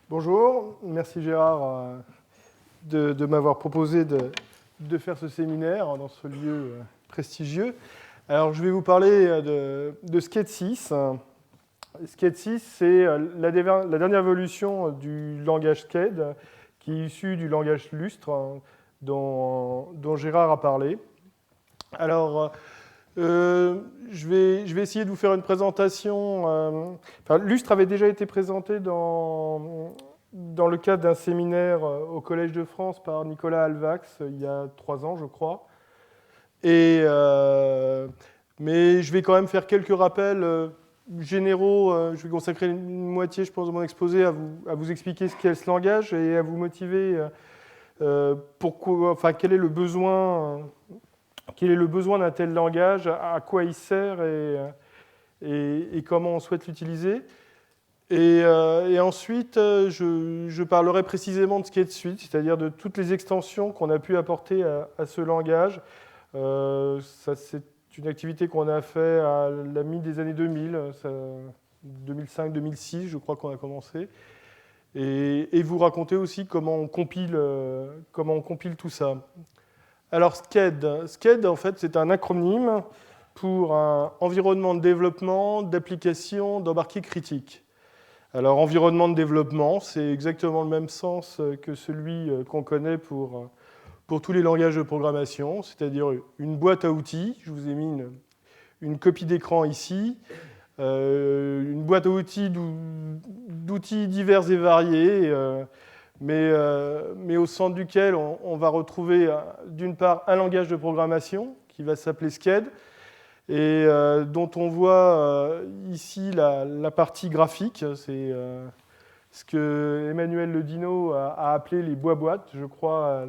Bonjour, merci Gérard de m'avoir proposé de faire ce séminaire dans ce lieu prestigieux. Alors je vais vous parler de Skate 6. Skate 6, c'est la dernière évolution du langage Skate qui est issu du langage Lustre dont Gérard a parlé. Alors je vais essayer de vous faire une présentation. Lustre avait déjà été présenté dans le cadre d'un séminaire au Collège de France par Nicolas Alvax il y a 3 ans, je crois. Mais je vais quand même faire quelques rappels généraux. Je vais consacrer une moitié, je pense, de mon exposé à vous expliquer ce qu'est ce langage et à vous motiver quel est le besoin. Quel est le besoin d'un tel langage, à quoi il sert et comment on souhaite l'utiliser. Et ensuite, je parlerai précisément de Skate Suite, c'est-à-dire de toutes les extensions qu'on a pu apporter à ce langage. C'est une activité qu'on a fait à la mi des années 2000, 2005-2006, je crois qu'on a commencé. Et vous raconter aussi comment on compile tout ça. Alors SCED, en fait, c'est un acronyme pour un environnement de développement d'applications d'embarqué critique. Alors environnement de développement, c'est exactement le même sens que celui qu'on connaît pour tous les langages de programmation, c'est-à-dire une boîte à outils. Je vous ai mis une copie d'écran ici, une boîte à outils d'outils divers et variés. Mais au centre duquel on va retrouver d'une part un langage de programmation qui va s'appeler Sked et dont on voit ici la partie graphique. C'est ce que Emmanuel Ledino a appelé les bois-boîtes, je crois,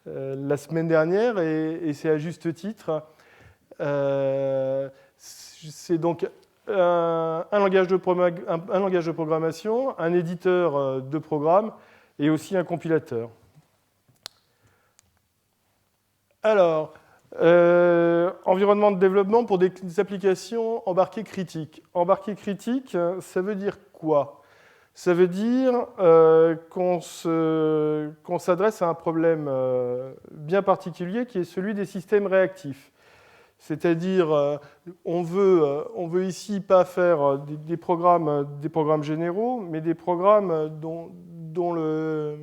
la semaine dernière, et c'est à juste titre. C'est donc un langage de programmation, un éditeur de programme, et aussi un compilateur. Alors, environnement de développement pour des applications embarquées critiques. Embarquées critiques, ça veut dire quoi? Ça veut dire qu'on s'adresse à un problème bien particulier qui est celui des systèmes réactifs. C'est-à-dire, on veut ici pas faire des programmes généraux, mais des programmes dont le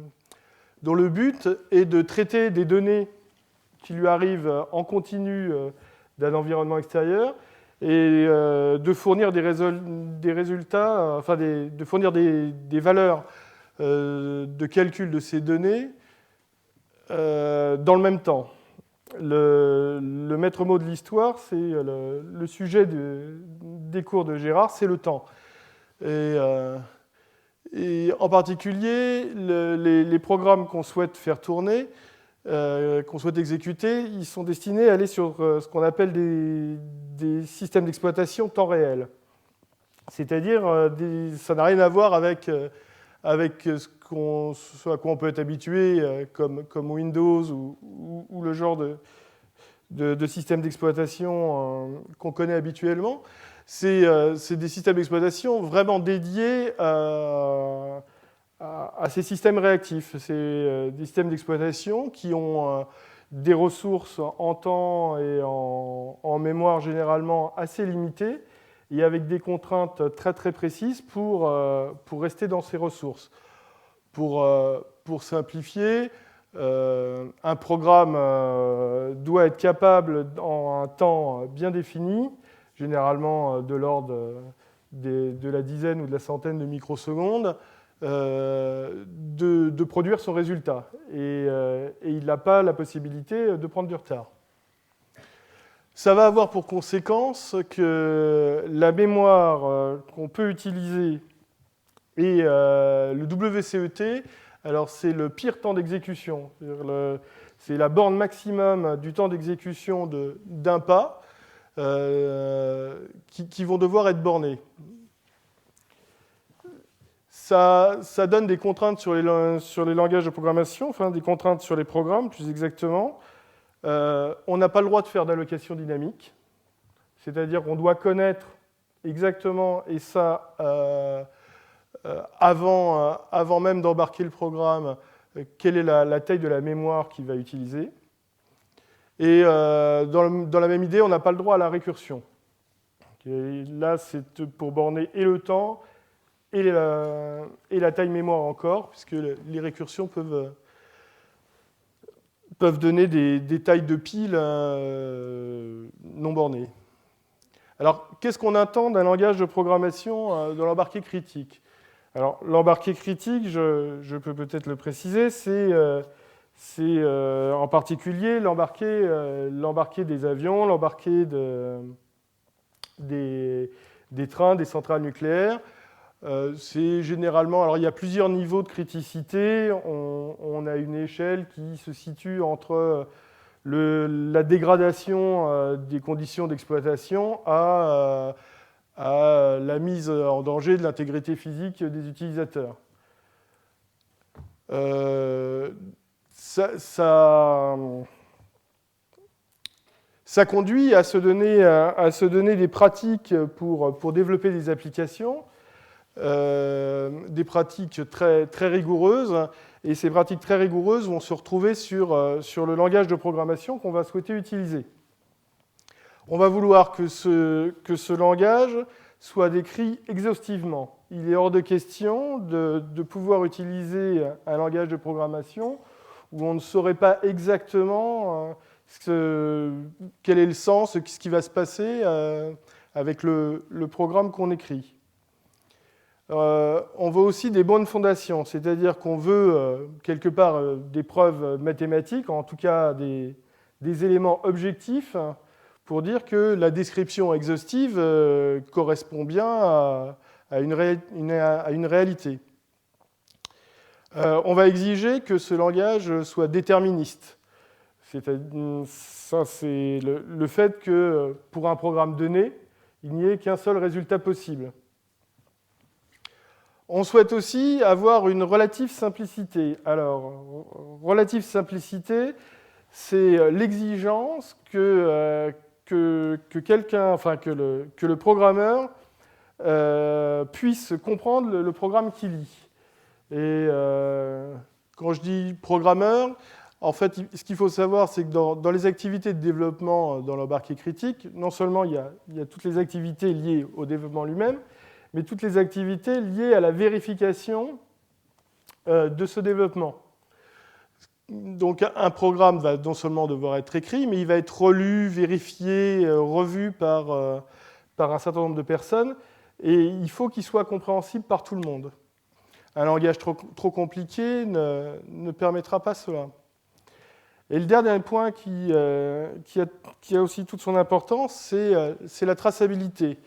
but est de traiter des données qui lui arrivent en continu d'un environnement extérieur et de fournir des résultats, de fournir des valeurs de calcul de ces données dans le même temps. Le maître mot de l'histoire, c'est le sujet des cours de Gérard, c'est le temps. Et en particulier, les programmes qu'on souhaite faire tourner, qu'on souhaite exécuter, ils sont destinés à aller sur ce qu'on appelle des systèmes d'exploitation temps réel. C'est-à-dire, ça n'a rien à voir avec ce à quoi on peut être habitué, comme Windows ou le genre de système d'exploitation qu'on connaît habituellement. C'est des systèmes d'exploitation vraiment dédiés à ces systèmes réactifs. C'est des systèmes d'exploitation qui ont des ressources en temps et en mémoire généralement assez limitées et avec des contraintes très très précises pour rester dans ces ressources. Pour simplifier, un programme doit être capable en un temps bien défini, généralement de l'ordre de la dizaine ou de la centaine de microsecondes, de produire son résultat. Et il n'a pas la possibilité de prendre du retard. Ça va avoir pour conséquence que la mémoire qu'on peut utiliser et le WCET, alors c'est le pire temps d'exécution. C'est la borne maximum du temps d'exécution d'un pas qui vont devoir être bornés. Ça donne des contraintes sur les langages de programmation, enfin des contraintes sur les programmes plus exactement. On n'a pas le droit de faire d'allocation dynamique, c'est-à-dire qu'on doit connaître exactement, et ça avant même d'embarquer le programme, quelle est la taille de la mémoire qu'il va utiliser. Et dans la même idée, on n'a pas le droit à la récursion. Et là, c'est pour borner et le temps et la taille mémoire encore, puisque les récursions peuvent donner des tailles de piles non bornées. Alors, qu'est-ce qu'on attend d'un langage de programmation dans l'embarqué critique? Alors, l'embarqué critique, je peux peut-être le préciser, c'est en particulier l'embarqué des avions, l'embarqué des trains, des centrales nucléaires. C'est généralement, alors il y a plusieurs niveaux de criticité. On a une échelle qui se situe entre la dégradation des conditions d'exploitation à la mise en danger de l'intégrité physique des utilisateurs. Ça conduit à se donner des pratiques pour développer des applications, des pratiques très, très rigoureuses, et ces pratiques très rigoureuses vont se retrouver sur le langage de programmation qu'on va souhaiter utiliser. On va vouloir que ce langage soit décrit exhaustivement. Il est hors de question de pouvoir utiliser un langage de programmation où on ne saurait pas exactement quel est le sens, ce qui va se passer avec le programme qu'on écrit. On veut aussi des bonnes fondations, c'est-à-dire qu'on veut quelque part des preuves mathématiques, en tout cas des éléments objectifs, pour dire que la description exhaustive correspond bien à une réalité. On va exiger que ce langage soit déterministe. Ça, c'est le fait que pour un programme donné, il n'y ait qu'un seul résultat possible. On souhaite aussi avoir une relative simplicité. Alors, relative simplicité, c'est l'exigence que le programmeur puisse comprendre le programme qu'il lit. Et quand je dis programmeur, en fait, ce qu'il faut savoir, c'est que dans les activités de développement dans l'embarqué critique, non seulement il y a toutes les activités liées au développement lui-même, mais toutes les activités liées à la vérification de ce développement. Donc un programme va non seulement devoir être écrit, mais il va être relu, vérifié, revu par un certain nombre de personnes, et il faut qu'il soit compréhensible par tout le monde. Un langage trop compliqué ne permettra pas cela. Et le dernier point qui a aussi toute son importance, c'est la traçabilité.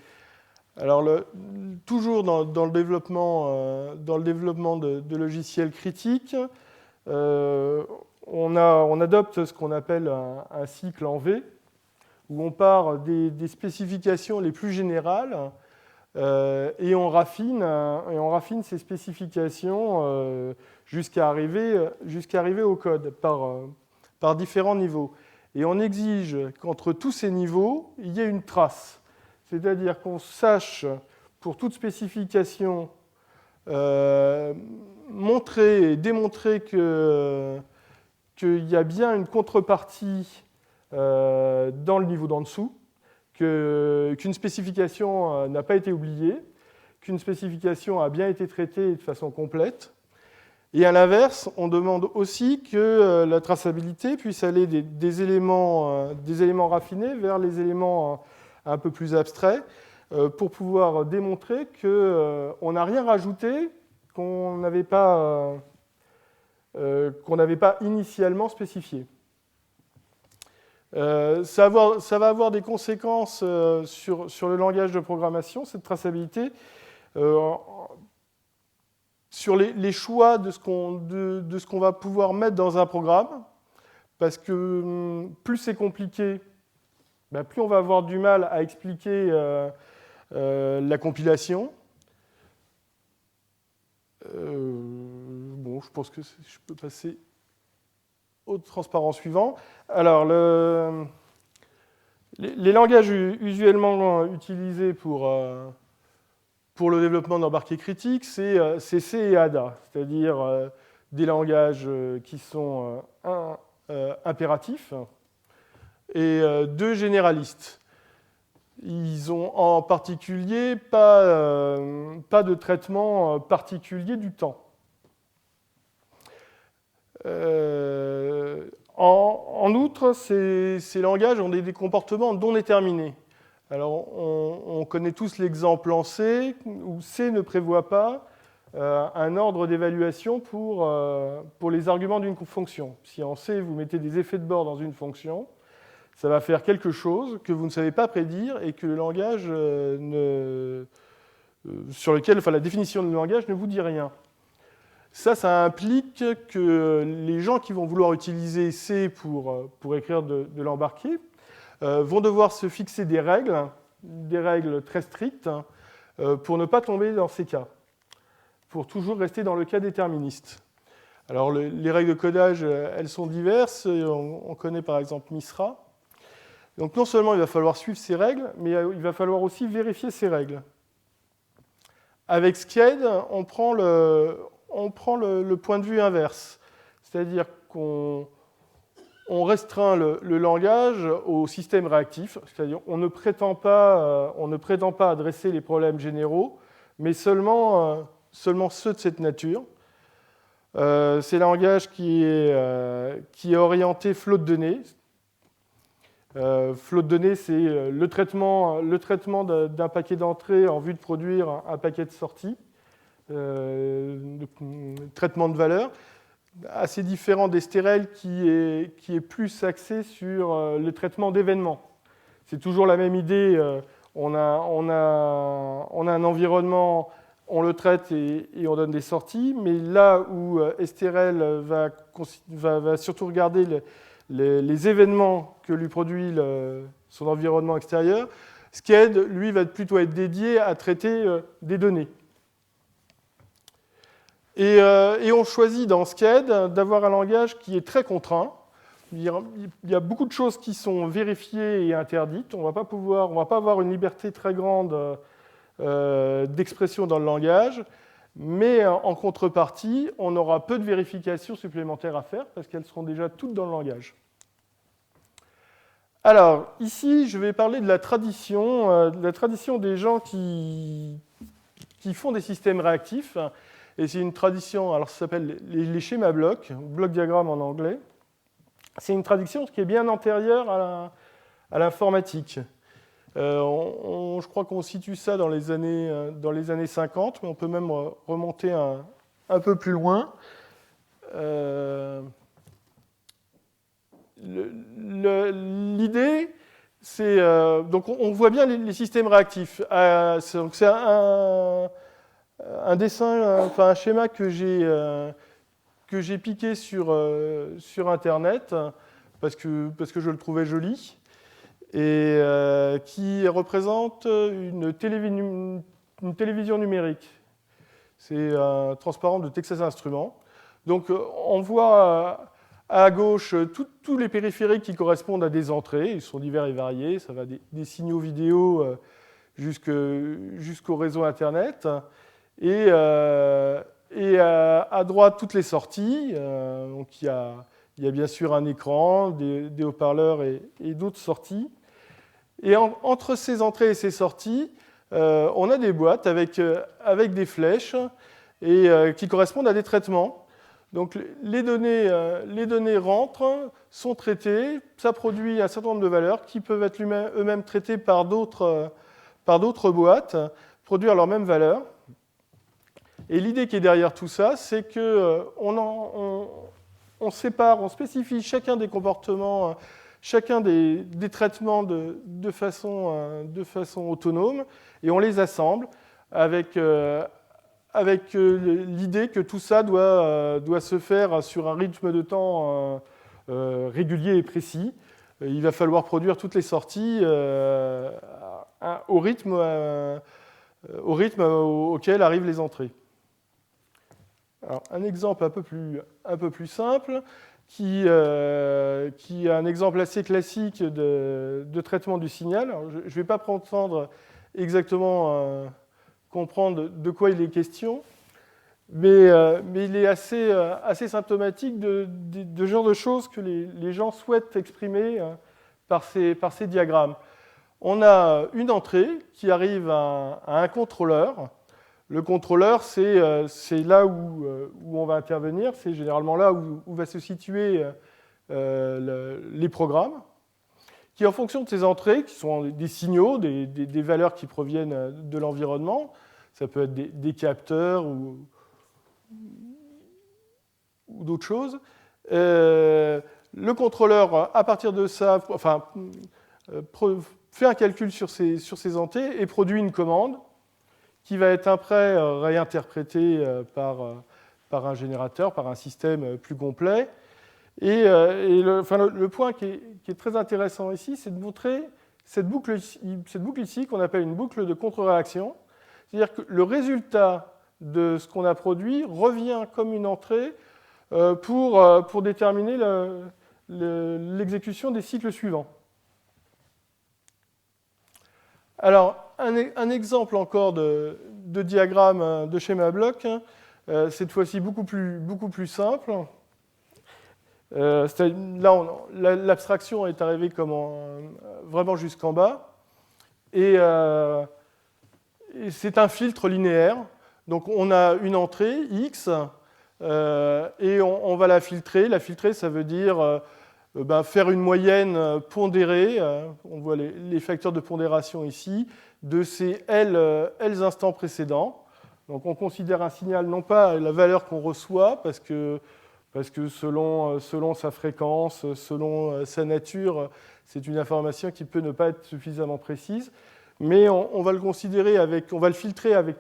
Alors, toujours dans le développement de logiciels critiques, on adopte ce qu'on appelle un cycle en V, où on part des spécifications les plus générales et on raffine ces spécifications jusqu'à arriver au code par différents niveaux. Et on exige qu'entre tous ces niveaux, il y ait une trace. C'est-à-dire qu'on sache, pour toute spécification, montrer et démontrer qu'il y a bien une contrepartie dans le niveau d'en dessous, qu'une spécification n'a pas été oubliée, qu'une spécification a bien été traitée de façon complète. Et à l'inverse, on demande aussi que la traçabilité puisse aller des éléments raffinés vers les éléments un peu plus abstraits, pour pouvoir démontrer qu'on n'a rien rajouté qu'on n'avait pas initialement spécifié. Ça va avoir des conséquences sur le langage de programmation, cette traçabilité, sur les choix de ce qu'on va pouvoir mettre dans un programme, parce que plus c'est compliqué, plus on va avoir du mal à expliquer la compilation. Je pense que je peux passer au transparent suivant. Alors, les langages usuellement utilisés pour pour le développement d'embarqués critiques, c'est C et Ada, c'est-à-dire des langages qui sont impératifs et deux généralistes. Ils ont en particulier pas de traitement particulier du temps. En outre, ces langages ont des comportements non déterminés. Alors, on connaît tous l'exemple en C, où C ne prévoit pas un ordre d'évaluation pour les arguments d'une fonction. Si en C, vous mettez des effets de bord dans une fonction, ça va faire quelque chose que vous ne savez pas prédire et que le langage sur lequel, la définition du langage ne vous dit rien. Ça implique que les gens qui vont vouloir utiliser C pour écrire de l'embarqué vont devoir se fixer des règles très strictes pour ne pas tomber dans ces cas, pour toujours rester dans le cas déterministe. Alors les règles de codage, elles sont diverses. On connaît par exemple MISRA. Donc non seulement il va falloir suivre ces règles, mais il va falloir aussi vérifier ces règles. Avec Sked, on prend le point de vue inverse, c'est-à-dire qu'on restreint le langage au système réactif, c'est-à-dire on ne prétend pas adresser les problèmes généraux, mais seulement ceux de cette nature. C'est un langage qui est orienté flot de données. Flot de données, c'est le traitement d'un paquet d'entrée en vue de produire un paquet de sortie, traitement de valeur, assez différent d'STRL qui est plus axé sur le traitement d'événements. C'est toujours la même idée, on a un environnement, on le traite et on donne des sorties, mais là où STRL va surtout regarder les événements que lui produit son environnement extérieur, Sked, lui, va plutôt être dédié à traiter des données. Et on choisit dans Sked d'avoir un langage qui est très contraint. Il y a beaucoup de choses qui sont vérifiées et interdites. On ne va pas avoir une liberté très grande d'expression dans le langage, mais en contrepartie, on aura peu de vérifications supplémentaires à faire parce qu'elles seront déjà toutes dans le langage. Alors, ici, je vais parler de la tradition des gens qui font des systèmes réactifs. Et c'est une tradition, alors ça s'appelle les schémas blocs, bloc diagramme en anglais. C'est une tradition qui est bien antérieure à l'informatique. Je crois qu'on situe ça dans les années 50, mais on peut même remonter un peu plus loin. L'idée, c'est... donc on voit bien les systèmes réactifs. C'est un dessin, un schéma que j'ai piqué sur Internet parce que je le trouvais joli et qui représente une télévision numérique. C'est un transparent de Texas Instruments. Donc on voit à gauche tous les périphériques qui correspondent à des entrées. Ils sont divers et variés. Ça va des signaux vidéo jusqu'au réseau Internet. Et à droite, toutes les sorties. Donc il y a bien sûr un écran, des haut-parleurs et d'autres sorties. Et entre ces entrées et ces sorties, on a des boîtes avec des flèches qui correspondent à des traitements. Donc les données rentrent, sont traitées, ça produit un certain nombre de valeurs qui peuvent être eux-mêmes traitées par d'autres boîtes, produire leurs mêmes valeurs. Et l'idée qui est derrière tout ça, c'est qu'on sépare, on spécifie chacun des comportements, chacun des traitements de façon autonome, et on les assemble avec l'idée que tout ça doit se faire sur un rythme de temps régulier et précis. Il va falloir produire toutes les sorties au rythme auquel arrivent les entrées. Alors, un exemple un peu plus simple, qui est un exemple assez classique de traitement du signal. Alors, je ne vais pas prendre exactement comprendre de quoi il est question. Mais il est assez symptomatique de genre de choses que les gens souhaitent exprimer par ces diagrammes. On a une entrée qui arrive à un contrôleur. Le contrôleur, c'est là où on va intervenir, c'est généralement là où va se situer les programmes, qui en fonction de ces entrées, qui sont des signaux, des valeurs qui proviennent de l'environnement, ça peut être des capteurs ou d'autres choses. Le contrôleur, à partir de ça, fait un calcul sur ces entrées et produit une commande qui va être après réinterprétée par un générateur, par un système plus complet. Le point qui est très intéressant ici, c'est de montrer cette boucle ici qu'on appelle une boucle de contre-réaction. C'est-à-dire que le résultat de ce qu'on a produit revient comme une entrée pour déterminer l'exécution des cycles suivants. Alors, un exemple encore de diagramme de schéma bloc, cette fois-ci beaucoup plus simple. Là, l'abstraction est arrivée vraiment jusqu'en bas. Et c'est un filtre linéaire. Donc, on a une entrée, X, et on va la filtrer. La filtrer, ça veut dire faire une moyenne pondérée. On voit les facteurs de pondération ici, de ces L instants précédents. Donc, on considère un signal non pas la valeur qu'on reçoit, parce que selon sa fréquence, selon sa nature, c'est une information qui peut ne pas être suffisamment précise. Mais on va le considérer on va le filtrer avec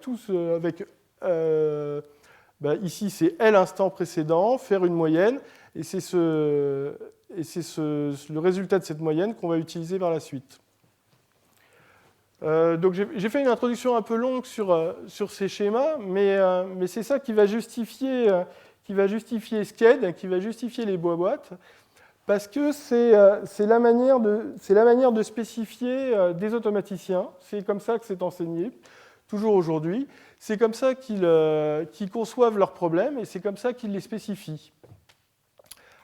ici c'est L instants précédents, faire une moyenne, et c'est le résultat de cette moyenne qu'on va utiliser par la suite. Donc j'ai fait une introduction un peu longue sur ces schémas, mais c'est ça qui va justifier Sked, qui va justifier les boîtes, parce que c'est la manière de spécifier des automaticiens. C'est comme ça que c'est enseigné, toujours aujourd'hui. C'est comme ça qu'ils conçoivent leurs problèmes et c'est comme ça qu'ils les spécifient.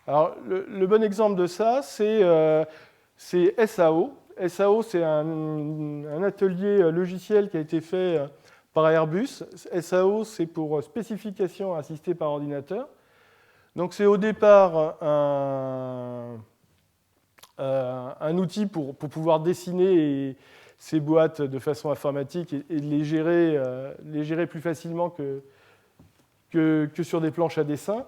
Alors, le bon exemple de ça, c'est SAO. SAO, c'est un atelier logiciel qui a été fait par Airbus. SAO, c'est pour spécification assistée par ordinateur. Donc, c'est au départ un outil pour pouvoir dessiner ces boîtes de façon informatique et les gérer plus facilement que sur des planches à dessin.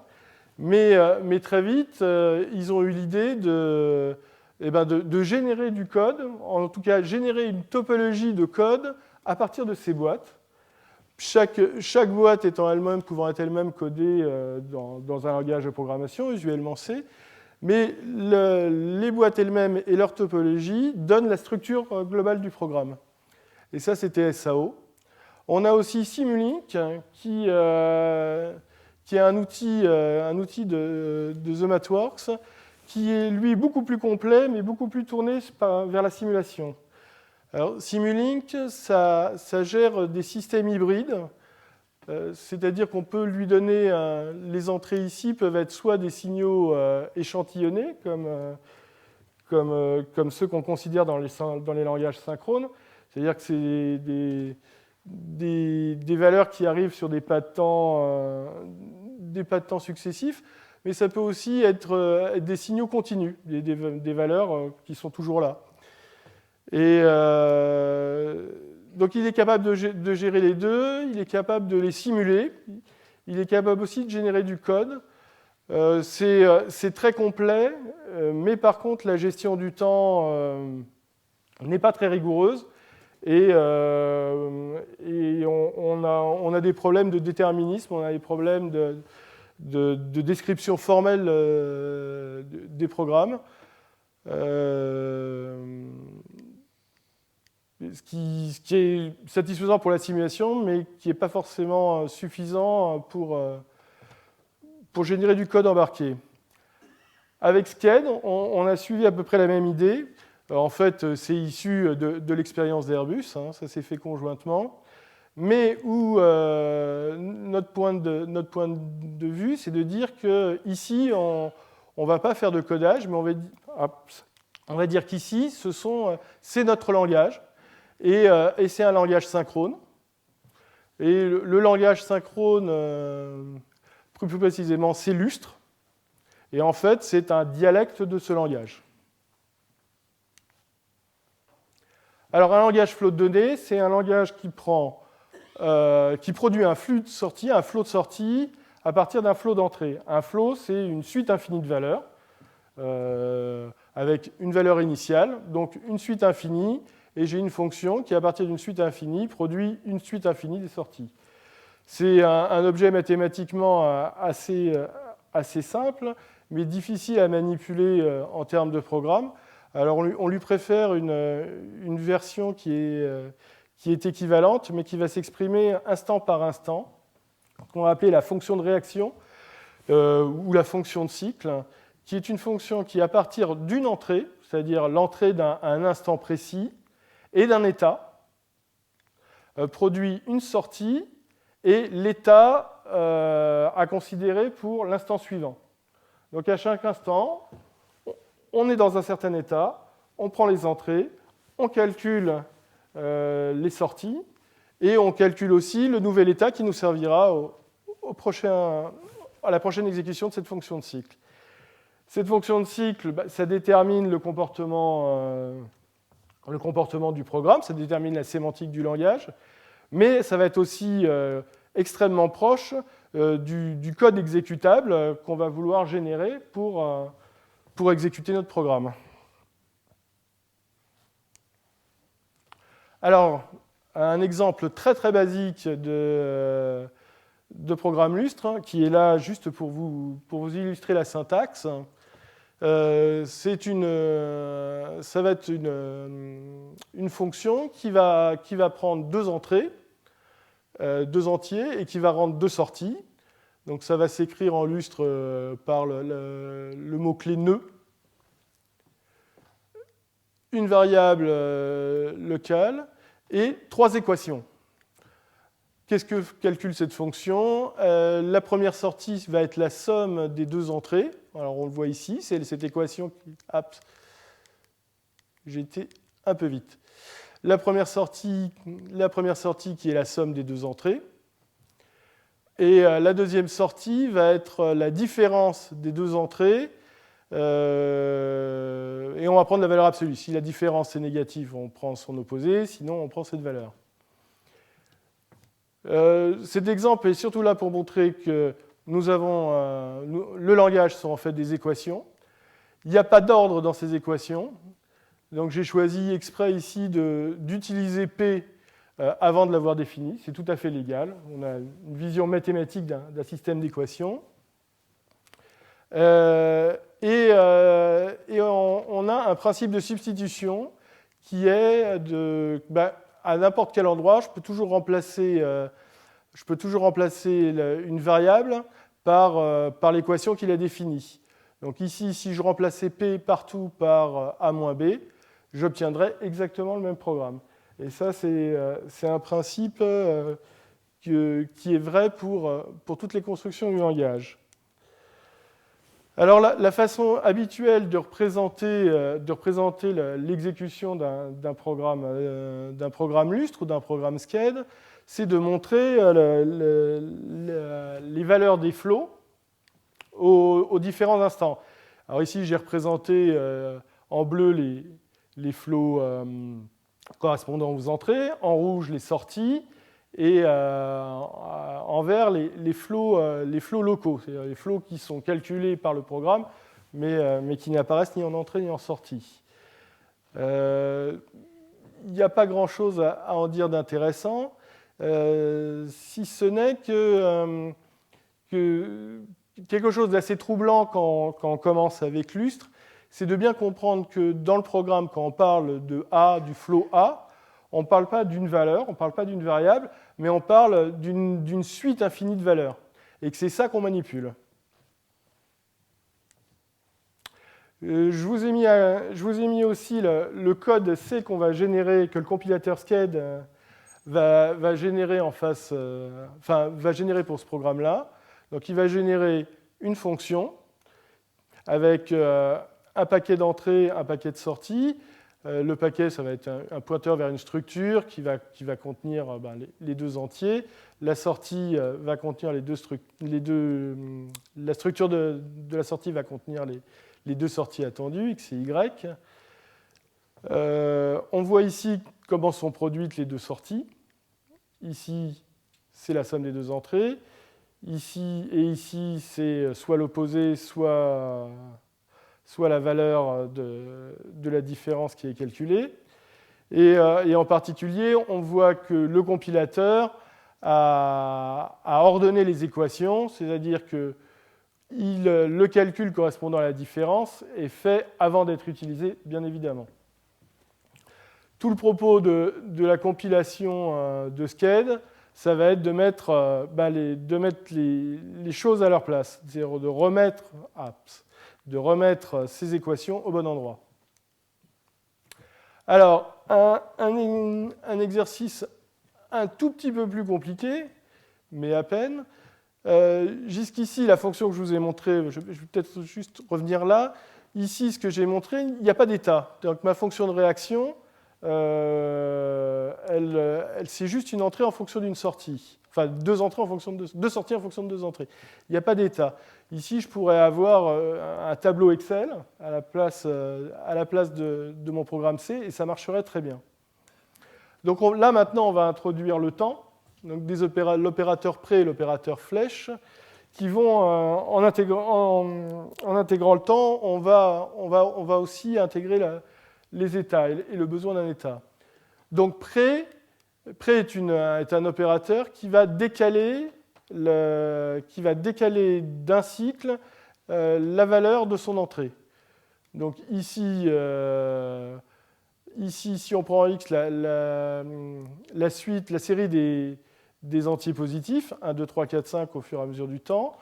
Mais très vite, ils ont eu l'idée de générer du code, en tout cas générer une topologie de code à partir de ces boîtes. Chaque boîte pouvant être elle-même codée dans un langage de programmation, usuellement C, mais les boîtes elles-mêmes et leur topologie donnent la structure globale du programme. Et ça, c'était SAO. On a aussi Simulink, qui est un outil de The Mathworks, qui est, lui, beaucoup plus complet, mais beaucoup plus tourné vers la simulation. Alors, Simulink, ça gère des systèmes hybrides, c'est-à-dire qu'on peut lui donner, les entrées ici peuvent être soit des signaux échantillonnés, comme ceux qu'on considère dans les langages synchrones, c'est-à-dire que c'est des valeurs qui arrivent sur des pas de temps successifs, mais ça peut aussi être des signaux continus, des valeurs qui sont toujours là. Et donc il est capable de gérer les deux, il est capable de les simuler, il est capable aussi de générer du code. C'est très complet, mais par contre la gestion du temps n'est pas très rigoureuse. Et on a des problèmes de déterminisme, on a des problèmes de description formelle des programmes. Ce qui est satisfaisant pour la simulation, mais qui n'est pas forcément suffisant pour générer du code embarqué. Avec Sked, on a suivi à peu près la même idée. En fait, c'est issu de l'expérience d'Airbus, ça s'est fait conjointement. mais où notre point de vue, c'est de dire qu'ici, on ne va pas faire de codage, mais on va dire qu'ici, c'est notre langage, et c'est un langage synchrone. Et le langage synchrone, plus précisément, c'est Lustre, et en fait, c'est un dialecte de ce langage. Alors, un langage flow de données, c'est un langage qui produit un flux de sortie, un flow de sortie, à partir d'un flow d'entrée. Un flow, c'est une suite infinie de valeurs, avec une valeur initiale, donc une suite infinie, et j'ai une fonction qui, à partir d'une suite infinie, produit une suite infinie des sorties. C'est un objet mathématiquement assez simple, mais difficile à manipuler en termes de programme. Alors on lui préfère une version qui est équivalente, mais qui va s'exprimer instant par instant, qu'on va appeler la fonction de réaction, ou la fonction de cycle, qui est une fonction qui, à partir d'une entrée, c'est-à-dire l'entrée d'un instant précis, et d'un état, produit une sortie, et l'état à considérer pour l'instant suivant. Donc à chaque instant, on est dans un certain état, on prend les entrées, on calcule les sorties, et on calcule aussi le nouvel état qui nous servira à la prochaine exécution de cette fonction de cycle. Cette fonction de cycle, ça détermine le comportement du programme, ça détermine la sémantique du langage, mais ça va être aussi extrêmement proche du code exécutable qu'on va vouloir générer pour exécuter notre programme. Alors, un exemple très très basique de programme Lustre, qui est là juste pour vous illustrer la syntaxe. Ça va être une fonction qui va prendre deux entrées, deux entiers, et qui va rendre deux sorties. Donc ça va s'écrire en Lustre par le mot-clé nœud. Une variable locale et trois équations. Qu'est-ce que calcule cette fonction ? La première sortie va être la somme des deux entrées. Alors on le voit ici, c'est cette équation qui... J'ai été un peu vite. La première sortie qui est la somme des deux entrées. Et la deuxième sortie va être la différence des deux entrées. Et on va prendre la valeur absolue. Si la différence est négative, on prend son opposé, sinon on prend cette valeur. Cet exemple est surtout là pour montrer que le langage sont en fait des équations. Il n'y a pas d'ordre dans ces équations. Donc j'ai choisi exprès ici d'utiliser P avant de l'avoir défini. C'est tout à fait légal. On a une vision mathématique d'un système d'équations. Et on a un principe de substitution qui est à n'importe quel endroit, je peux toujours remplacer une variable par l'équation qu'il a définie. Donc ici, si je remplaçais P partout par A moins B, j'obtiendrais exactement le même programme. Et ça, c'est un principe qui est vrai pour toutes les constructions du langage. Alors la façon habituelle de représenter l'exécution d'un programme Lustre ou d'un programme Sched, c'est de montrer les valeurs des flows aux différents instants. Alors ici, j'ai représenté en bleu les flows correspondant aux entrées, en rouge les sorties, et en vert les flows locaux, c'est-à-dire les flows qui sont calculés par le programme, mais qui n'apparaissent ni en entrée ni en sortie. Il n'y a pas grand-chose à en dire d'intéressant, si ce n'est que quelque chose d'assez troublant quand on commence avec Lustre, c'est de bien comprendre que dans le programme, quand on parle de A, du flow A, on ne parle pas d'une valeur, on ne parle pas d'une variable, mais on parle d'une suite infinie de valeurs. Et que c'est ça qu'on manipule. Je vous ai mis aussi le code C qu'on va générer, que le compilateur Sched va générer en face, va générer pour ce programme-là. Donc il va générer une fonction avec un paquet d'entrée, un paquet de sortie. Le paquet, ça va être un pointeur vers une structure qui va contenir les deux entiers. La sortie va contenir la structure de la sortie va contenir les deux sorties attendues, x et y. On voit ici comment sont produites les deux sorties. Ici, c'est la somme des deux entrées. Ici et ici, c'est soit l'opposé, soit la valeur de la différence qui est calculée. Et en particulier, on voit que le compilateur a ordonné les équations, c'est-à-dire que le calcul correspondant à la différence est fait avant d'être utilisé, bien évidemment. Tout le propos de la compilation de Sked, ça va être de mettre les choses à leur place, c'est-à-dire de remettre ces équations au bon endroit. Alors, un exercice un tout petit peu plus compliqué, mais à peine. Jusqu'ici, la fonction que je vous ai montrée, je vais peut-être juste revenir là. Ici, ce que j'ai montré, il n'y a pas d'état. Donc ma fonction de réaction, c'est juste une entrée en fonction d'une sortie. Enfin, deux sorties en fonction de deux entrées. Il n'y a pas d'état. Ici, je pourrais avoir un tableau Excel à la place de mon programme C, et ça marcherait très bien. Donc là, maintenant, on va introduire le temps, donc l'opérateur pré et l'opérateur flèche, qui vont, en intégrant le temps, on va aussi intégrer les états et le besoin d'un état. Donc pré est un opérateur qui va décaler d'un cycle la valeur de son entrée. Donc ici, si on prend x, la série des entiers positifs, 1, 2, 3, 4, 5 au fur et à mesure du temps,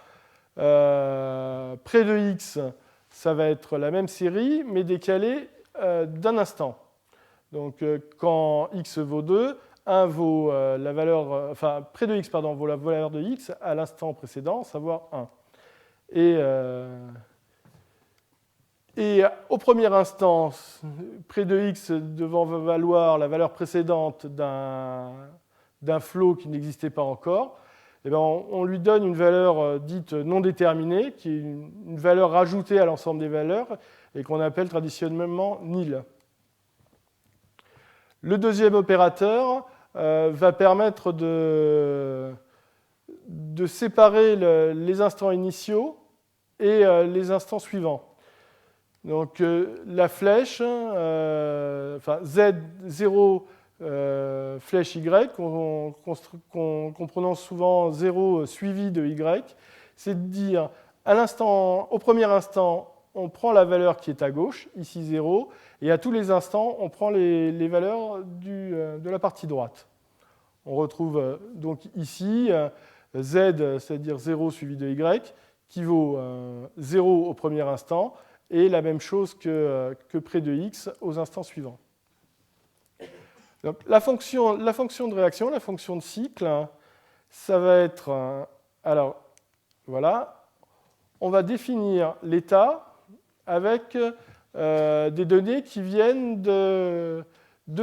près de x, ça va être la même série, mais décalée d'un instant. Donc quand x vaut 2, 1 vaut la valeur, près de x, vaut la valeur de x à l'instant précédent, savoir 1. Et au premier instant, près de x devant valoir la valeur précédente d'un flow qui n'existait pas encore, eh bien on lui donne une valeur dite non déterminée, qui est une valeur rajoutée à l'ensemble des valeurs et qu'on appelle traditionnellement nil. Le deuxième opérateur va permettre de séparer les instants initiaux et les instants suivants. Donc la flèche, Z0 flèche Y, qu'on prononce souvent 0 suivi de Y, c'est de dire au premier instant, on prend la valeur qui est à gauche, ici 0, et à tous les instants, on prend les valeurs de la partie droite. On retrouve donc ici Z, c'est-à-dire 0 suivi de Y, qui vaut 0 au premier instant, et la même chose que près de x aux instants suivants. Donc, la fonction de réaction, la fonction de cycle, ça va être... alors, voilà, on va définir l'état avec des données qui viennent de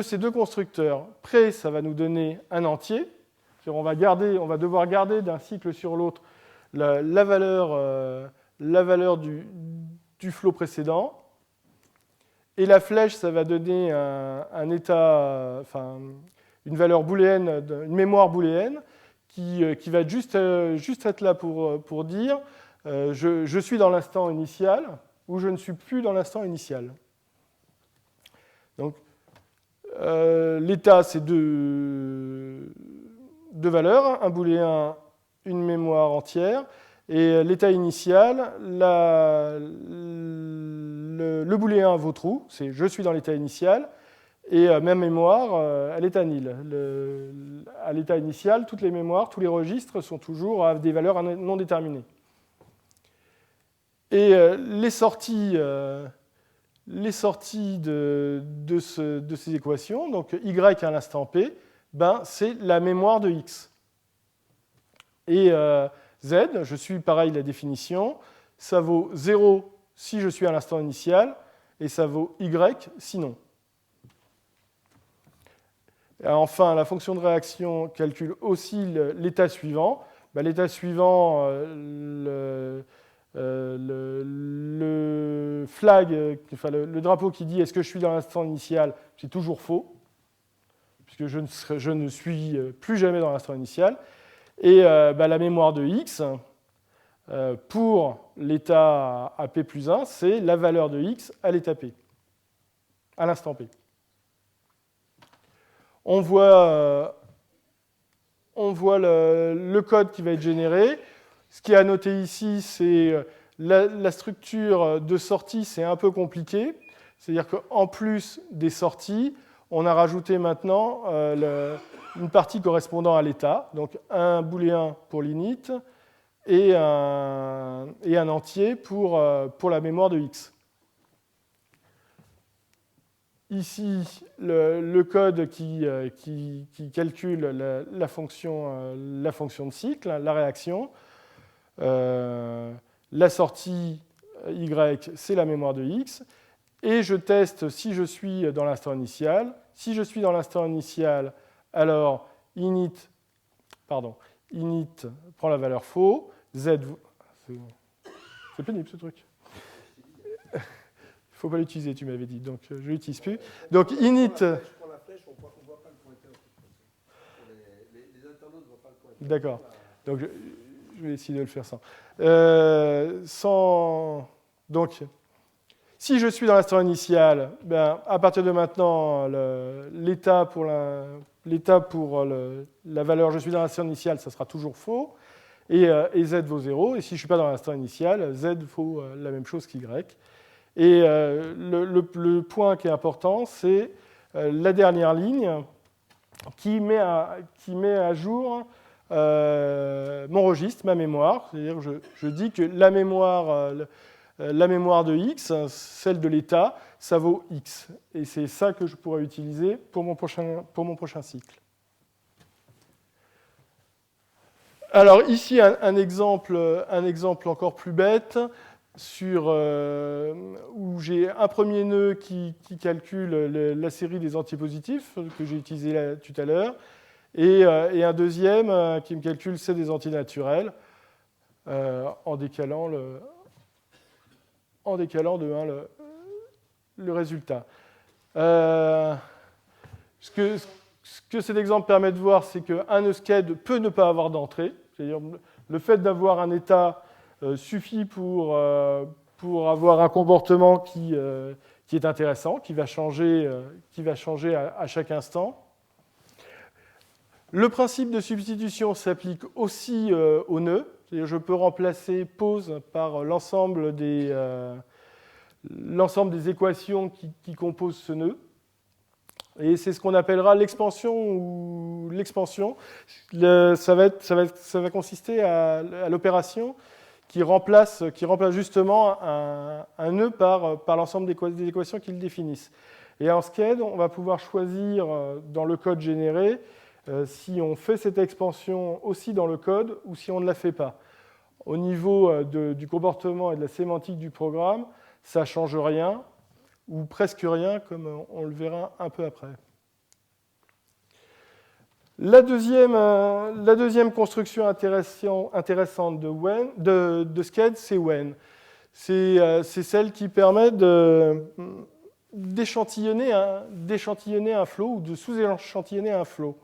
ces deux constructeurs. Pré, ça va nous donner un entier. On va devoir garder d'un cycle sur l'autre la valeur du flow précédent. Et la flèche, ça va donner un état, une valeur booléenne, une mémoire booléenne, qui va juste être là pour dire je suis dans l'instant initial ou je ne suis plus dans l'instant initial. Donc, l'état, c'est deux valeurs, un booléen, une mémoire entière. Et l'état initial, le booléen vaut true, c'est je suis dans l'état initial, et même mémoire, elle est à nil. À l'état initial, toutes les mémoires, tous les registres sont toujours à des valeurs non déterminées. Et les sorties de ces équations, donc y à l'instant p, ben, c'est la mémoire de x. Et z, je suis pareil la définition, ça vaut 0 si je suis à l'instant initial, et ça vaut y sinon. Et enfin, la fonction de réaction calcule aussi l'état suivant. Ben, l'état suivant, le flag, enfin le drapeau qui dit est-ce que je suis dans l'instant initial, c'est toujours faux, puisque je ne suis plus jamais dans l'instant initial. Et la mémoire de x, pour l'état à p plus 1, c'est la valeur de x à l'état p, à l'instant p. On voit le code qui va être généré. Ce qui est à noter ici, c'est la structure de sortie, c'est un peu compliqué. C'est-à-dire qu'en plus des sorties, on a rajouté maintenant une partie correspondant à l'état, donc un booléen pour l'init et un entier pour la mémoire de x. Ici, le code qui calcule la fonction de cycle, la réaction. La sortie y, c'est la mémoire de x. Et je teste si je suis dans l'instant initial. Si je suis dans l'instant initial, alors init prend la valeur faux. Z, c'est pénible ce truc. Il ne faut pas l'utiliser, tu m'avais dit, donc je ne l'utilise plus. Donc init. D'accord. Donc je vais essayer de le faire sans. Donc, si je suis dans l'instant initial, ben, à partir de maintenant, l'état pour la valeur je suis dans l'instant initial, ça sera toujours faux. Et z vaut 0. Et si je ne suis pas dans l'instant initial, z vaut la même chose qu'y. Et le point qui est important, c'est la dernière ligne qui met à jour mon registre, ma mémoire. C'est-à-dire que je dis que la mémoire de x, celle de l'état, ça vaut x. Et c'est ça que je pourrais utiliser pour mon prochain cycle. Alors ici, un exemple encore plus bête, où j'ai un premier nœud qui calcule la série des antipositifs que j'ai utilisé tout à l'heure, et un deuxième qui me calcule celle des antinaturels en décalant de 1 le résultat. Ce que cet exemple permet de voir, c'est qu'un nœud SCED peut ne pas avoir d'entrée. C'est-à-dire le fait d'avoir un état suffit pour avoir un comportement qui est intéressant, qui va changer à chaque instant. Le principe de substitution s'applique aussi aux nœuds. C'est-à-dire je peux remplacer pose par l'ensemble des équations qui composent ce nœud. Et c'est ce qu'on appellera l'expansion ou l'expansion. Ça va consister à l'opération qui remplace justement un nœud par l'ensemble des équations qui le définissent. Et en SCED, on va pouvoir choisir dans le code généré si on fait cette expansion aussi dans le code ou si on ne la fait pas. Au niveau du comportement et de la sémantique du programme, ça ne change rien, ou presque rien, comme on le verra un peu après. La deuxième construction intéressante de SCED, c'est when. C'est celle qui permet d'échantillonner un flow ou de sous-échantillonner un flow.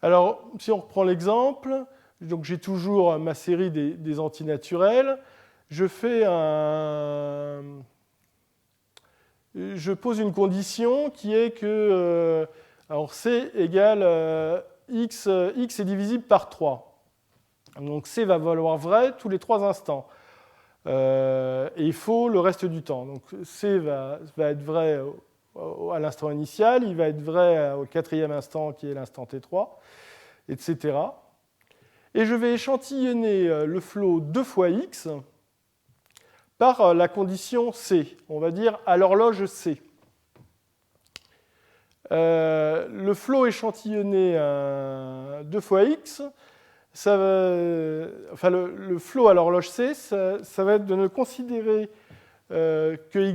Alors, si on reprend l'exemple, donc j'ai toujours ma série des antinaturels. Je pose une condition qui est que alors C égale x est divisible par 3. Donc C va valoir vrai tous les 3 instants. Et faux le reste du temps. Donc C va être vrai à l'instant initial, il va être vrai au 4e instant qui est l'instant T3, etc. Et je vais échantillonner le flow 2 fois x par la condition C, on va dire à l'horloge C. le flow échantillonné 2 fois x, le flow à l'horloge C, ça va être de ne considérer que y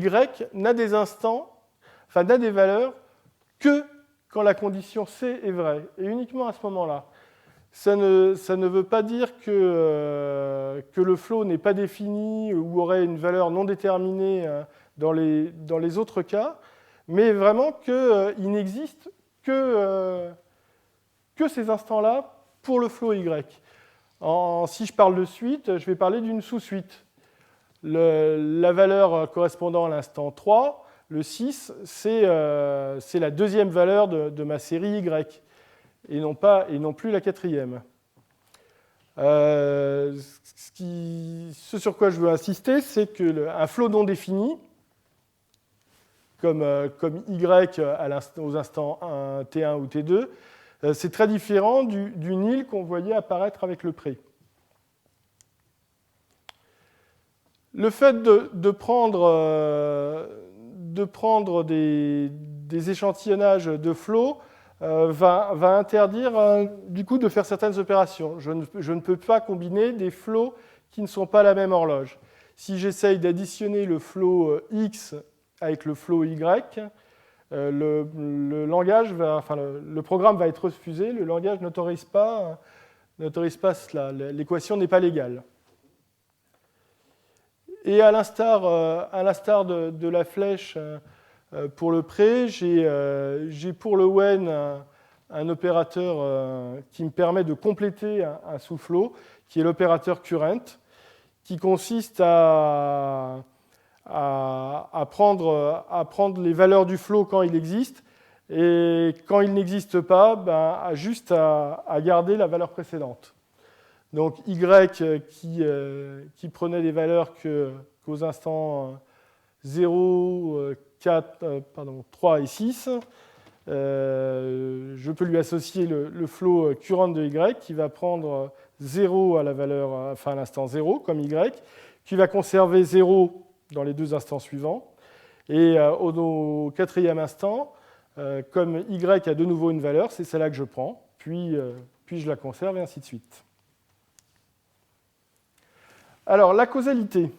n'a des instants, n'a des valeurs que quand la condition C est vraie, et uniquement à ce moment-là. Ça ne veut pas dire que le flow n'est pas défini ou aurait une valeur non déterminée dans les autres cas, mais vraiment qu'il n'existe que ces instants-là pour le flow Y. Si je parle de suite, je vais parler d'une sous-suite. La valeur correspondant à l'instant 3, le 6, c'est la deuxième valeur de ma série Y, et non plus la quatrième. Ce sur quoi je veux insister, c'est qu'un flow non défini, comme Y aux instants 1, T1 ou T2, c'est très différent du nil qu'on voyait apparaître avec le pré. Le fait de prendre des échantillonnages de flow va interdire du coup de faire certaines opérations. Je ne peux pas combiner des flows qui ne sont pas la même horloge. Si j'essaye d'additionner le flow X avec le flow Y, le programme va être refusé, le langage n'autorise pas cela, l'équation n'est pas légale. Et à l'instar de la flèche pour le pré, j'ai pour le when un opérateur qui me permet de compléter un sous-flow, qui est l'opérateur current, qui consiste à prendre les valeurs du flow quand il existe, et quand il n'existe pas, juste à garder la valeur précédente. Donc Y qui prenait des valeurs qu'aux instants 0, 3 et 6, je peux lui associer le flow current de Y qui va prendre 0 à l'instant 0 comme Y, qui va conserver 0 dans les deux instants suivants, et au quatrième instant, comme Y a de nouveau une valeur, c'est celle-là que je prends, puis je la conserve et ainsi de suite. Alors, la causalité.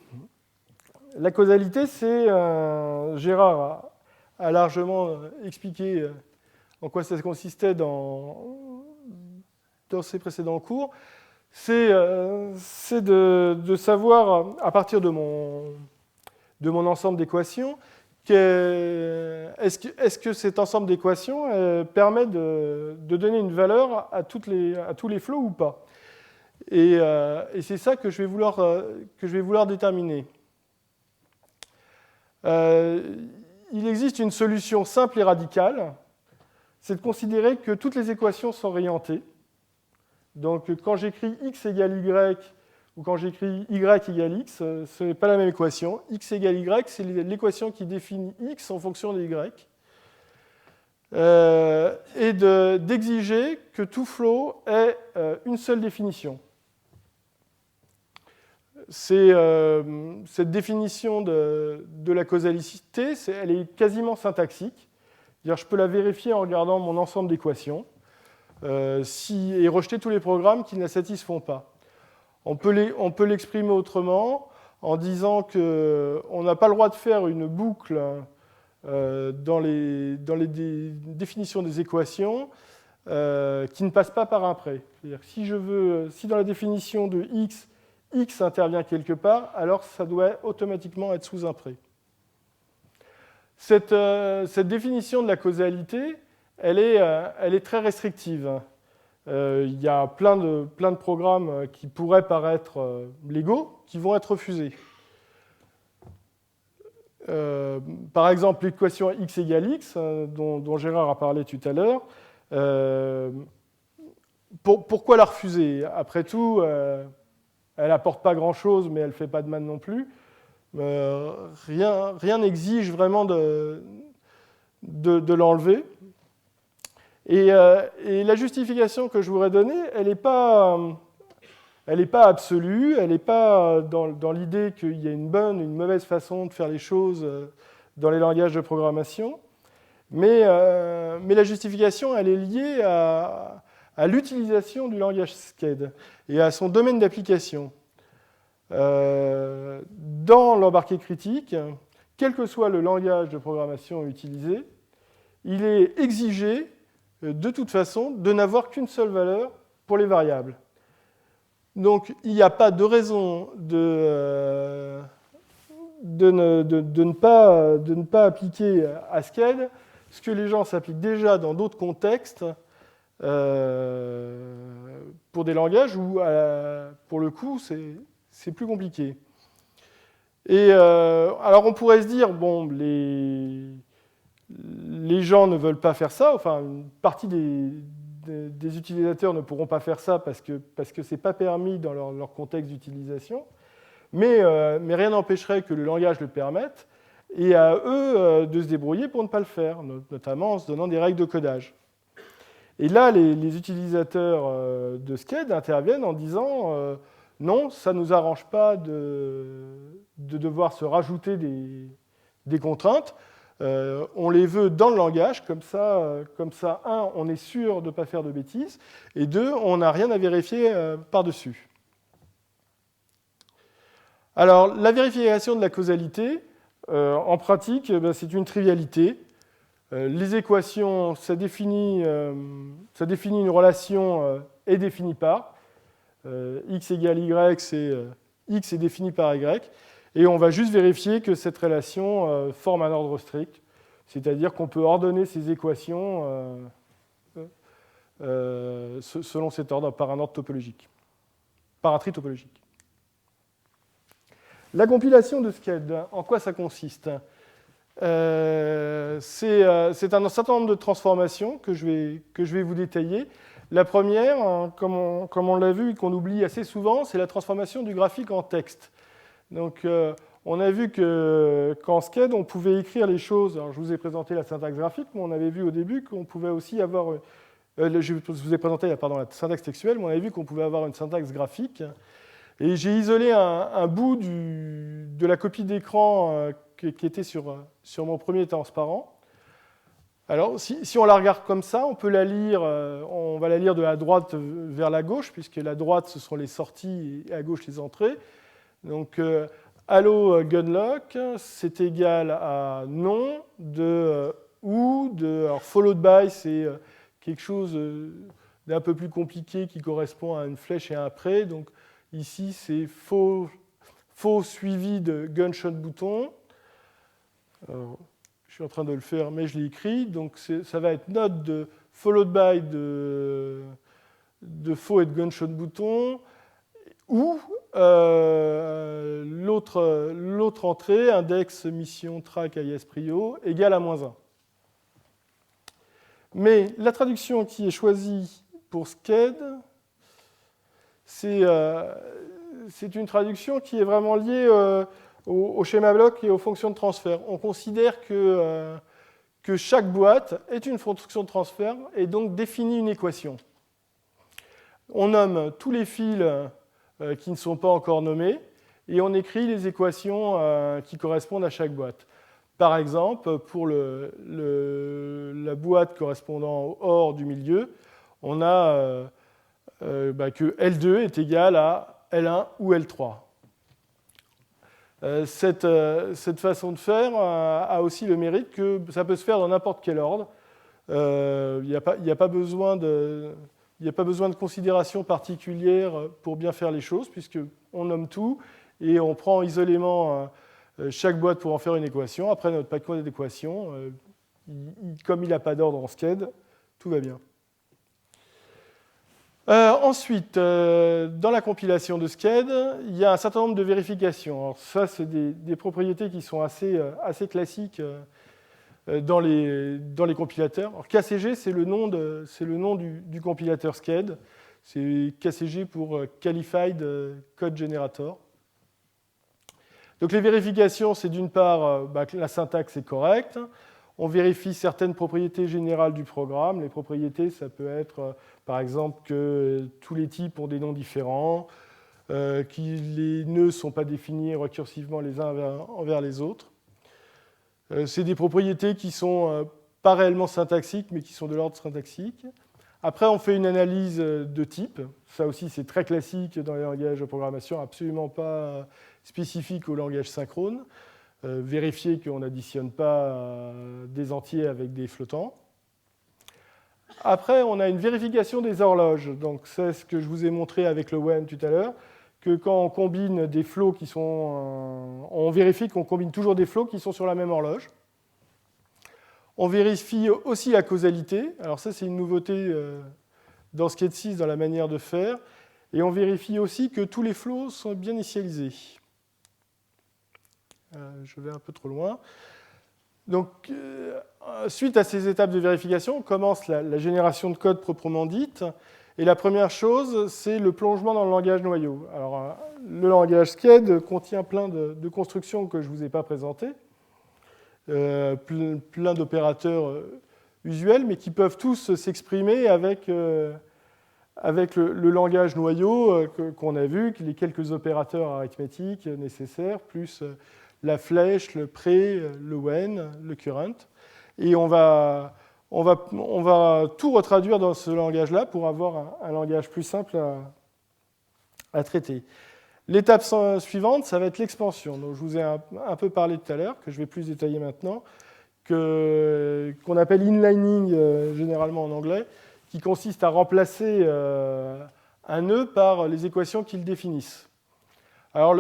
La causalité, c'est, Gérard a largement expliqué en quoi ça consistait dans ses précédents cours, c'est de savoir, à partir de mon ensemble d'équations, est-ce que cet ensemble d'équations permet de donner une valeur à tous les flows ou pas. Et c'est ça que je vais vouloir déterminer. Il existe une solution simple et radicale, c'est de considérer que toutes les équations sont orientées. Donc quand j'écris x égale y ou quand j'écris y égale x, ce n'est pas la même équation. X égale y, c'est l'équation qui définit x en fonction de y. Et d'exiger que tout flow ait une seule définition. Cette définition de la causalité, elle est quasiment syntaxique. Je peux la vérifier en regardant mon ensemble d'équations et rejeter tous les programmes qui ne la satisfont pas. On peut l'exprimer autrement en disant qu'on n'a pas le droit de faire une boucle dans les définitions des équations qui ne passe pas par un pré. C'est-à-dire que si dans la définition de x intervient quelque part, alors ça doit automatiquement être sous un pré. Cette définition de la causalité, elle est très restrictive. Il y a plein de programmes qui pourraient paraître légaux, qui vont être refusés. Par exemple, l'équation x égale x, dont Gérard a parlé tout à l'heure, pourquoi la refuser? Après tout, elle n'apporte pas grand-chose, mais elle ne fait pas de mal non plus. Rien n'exige vraiment de l'enlever. Et la justification que je voudrais donner, elle n'est pas absolue, elle n'est pas dans l'idée qu'il y a une bonne ou une mauvaise façon de faire les choses dans les langages de programmation. Mais la justification, elle est liée à l'utilisation du langage SCED et à son domaine d'application. Dans l'embarqué critique, quel que soit le langage de programmation utilisé, il est exigé, de toute façon, de n'avoir qu'une seule valeur pour les variables. Donc, il n'y a pas de raison de ne pas appliquer à SCED ce que les gens s'appliquent déjà dans d'autres contextes pour des langages où, pour le coup, c'est plus compliqué. Et alors, on pourrait se dire, bon, les gens ne veulent pas faire ça, enfin, une partie des utilisateurs ne pourront pas faire ça parce que ce n'est pas permis dans leur contexte d'utilisation, mais rien n'empêcherait que le langage le permette, et à eux de se débrouiller pour ne pas le faire, notamment en se donnant des règles de codage. Et là, les utilisateurs de SCED interviennent en disant non, ça ne nous arrange pas de devoir se rajouter des contraintes. On les veut dans le langage, comme ça, un, on est sûr de ne pas faire de bêtises, et deux, on n'a rien à vérifier par-dessus. Alors, la vérification de la causalité, en pratique, c'est une trivialité. Les équations, ça définit une relation est définie par. X égale Y, c'est X est défini par Y. Et on va juste vérifier que cette relation forme un ordre strict, c'est-à-dire qu'on peut ordonner ces équations selon cet ordre par un ordre topologique, par un tri topologique. La compilation de SCED, en quoi ça consiste ? C'est un certain nombre de transformations que je vais vous détailler. La première, hein, comme on l'a vu et qu'on oublie assez souvent, c'est la transformation du graphique en texte. Donc, on a vu qu'en SCED, on pouvait écrire les choses. Alors, je vous ai présenté la syntaxe graphique, mais on avait vu au début qu'on pouvait aussi avoir... je vous ai présenté la syntaxe textuelle, mais on avait vu qu'on pouvait avoir une syntaxe graphique. Et j'ai isolé un bout de la copie d'écran qui était sur mon premier transparent. Alors, si on la regarde comme ça, on peut la lire, on va la lire de la droite vers la gauche, puisque la droite, ce sont les sorties et à gauche, les entrées. Donc, Hello Gunlock, c'est égal à non de ou de... Alors, followed by, c'est quelque chose d'un peu plus compliqué qui correspond à une flèche et un après. Donc, ici, c'est faux suivi de gunshot bouton. Alors, je suis en train de le faire, mais je l'ai écrit. Donc, ça va être note de followed by de faux et de gunshot bouton, ou l'autre entrée, index mission track AES prio, égale à -1. Mais la traduction qui est choisie pour SCED, c'est une traduction qui est vraiment liée au schéma bloc et aux fonctions de transfert. On considère que chaque boîte est une fonction de transfert et donc définit une équation. On nomme tous les fils qui ne sont pas encore nommés et on écrit les équations qui correspondent à chaque boîte. Par exemple, pour la boîte correspondant au OR du milieu, on a que L2 est égal à L1 ou L3. Cette façon de faire a aussi le mérite que ça peut se faire dans n'importe quel ordre. Il n'y a pas besoin de considération particulière pour bien faire les choses, puisqu'on nomme tout et on prend isolément chaque boîte pour en faire une équation. Après, notre paquet d'équations, comme il n'a pas d'ordre en SCED, tout va bien. Ensuite, dans la compilation de SCED, il y a un certain nombre de vérifications. Alors ça, c'est des propriétés qui sont assez classiques dans les compilateurs. Alors, KCG, c'est le nom du compilateur SCED. C'est KCG pour Qualified Code Generator. Donc les vérifications, c'est d'une part que la syntaxe est correcte. On vérifie certaines propriétés générales du programme. Les propriétés, ça peut être, par exemple, que tous les types ont des noms différents, que les nœuds ne sont pas définis récursivement les uns envers les autres. C'est des propriétés qui sont pas réellement syntaxiques, mais qui sont de l'ordre syntaxique. Après, on fait une analyse de type. Ça aussi, c'est très classique dans les langages de programmation, absolument pas spécifique au langage synchrone. Vérifier qu'on n'additionne pas des entiers avec des flottants. Après, on a une vérification des horloges. Donc, c'est ce que je vous ai montré avec le when tout à l'heure, que quand on combine des flots qui sont... on vérifie qu'on combine toujours des flots qui sont sur la même horloge. On vérifie aussi la causalité. Alors ça, c'est une nouveauté dans Skate 6, dans la manière de faire. Et on vérifie aussi que tous les flots sont bien initialisés. Je vais un peu trop loin. Donc, suite à ces étapes de vérification, on commence la génération de code proprement dite. Et la première chose, c'est le plongement dans le langage noyau. Alors, le langage Skate contient plein de constructions que je ne vous ai pas présentées. Plein d'opérateurs usuels, mais qui peuvent tous s'exprimer avec le langage noyau qu'on a vu, les quelques opérateurs arithmétiques nécessaires, plus la flèche, le pre, le when, le current. Et on va tout retraduire dans ce langage-là pour avoir un langage plus simple à traiter. L'étape suivante, ça va être l'expansion. Donc, je vous ai un peu parlé tout à l'heure, que je vais plus détailler maintenant, qu'on appelle inlining généralement en anglais, qui consiste à remplacer un nœud par les équations qu'il définissent. Alors,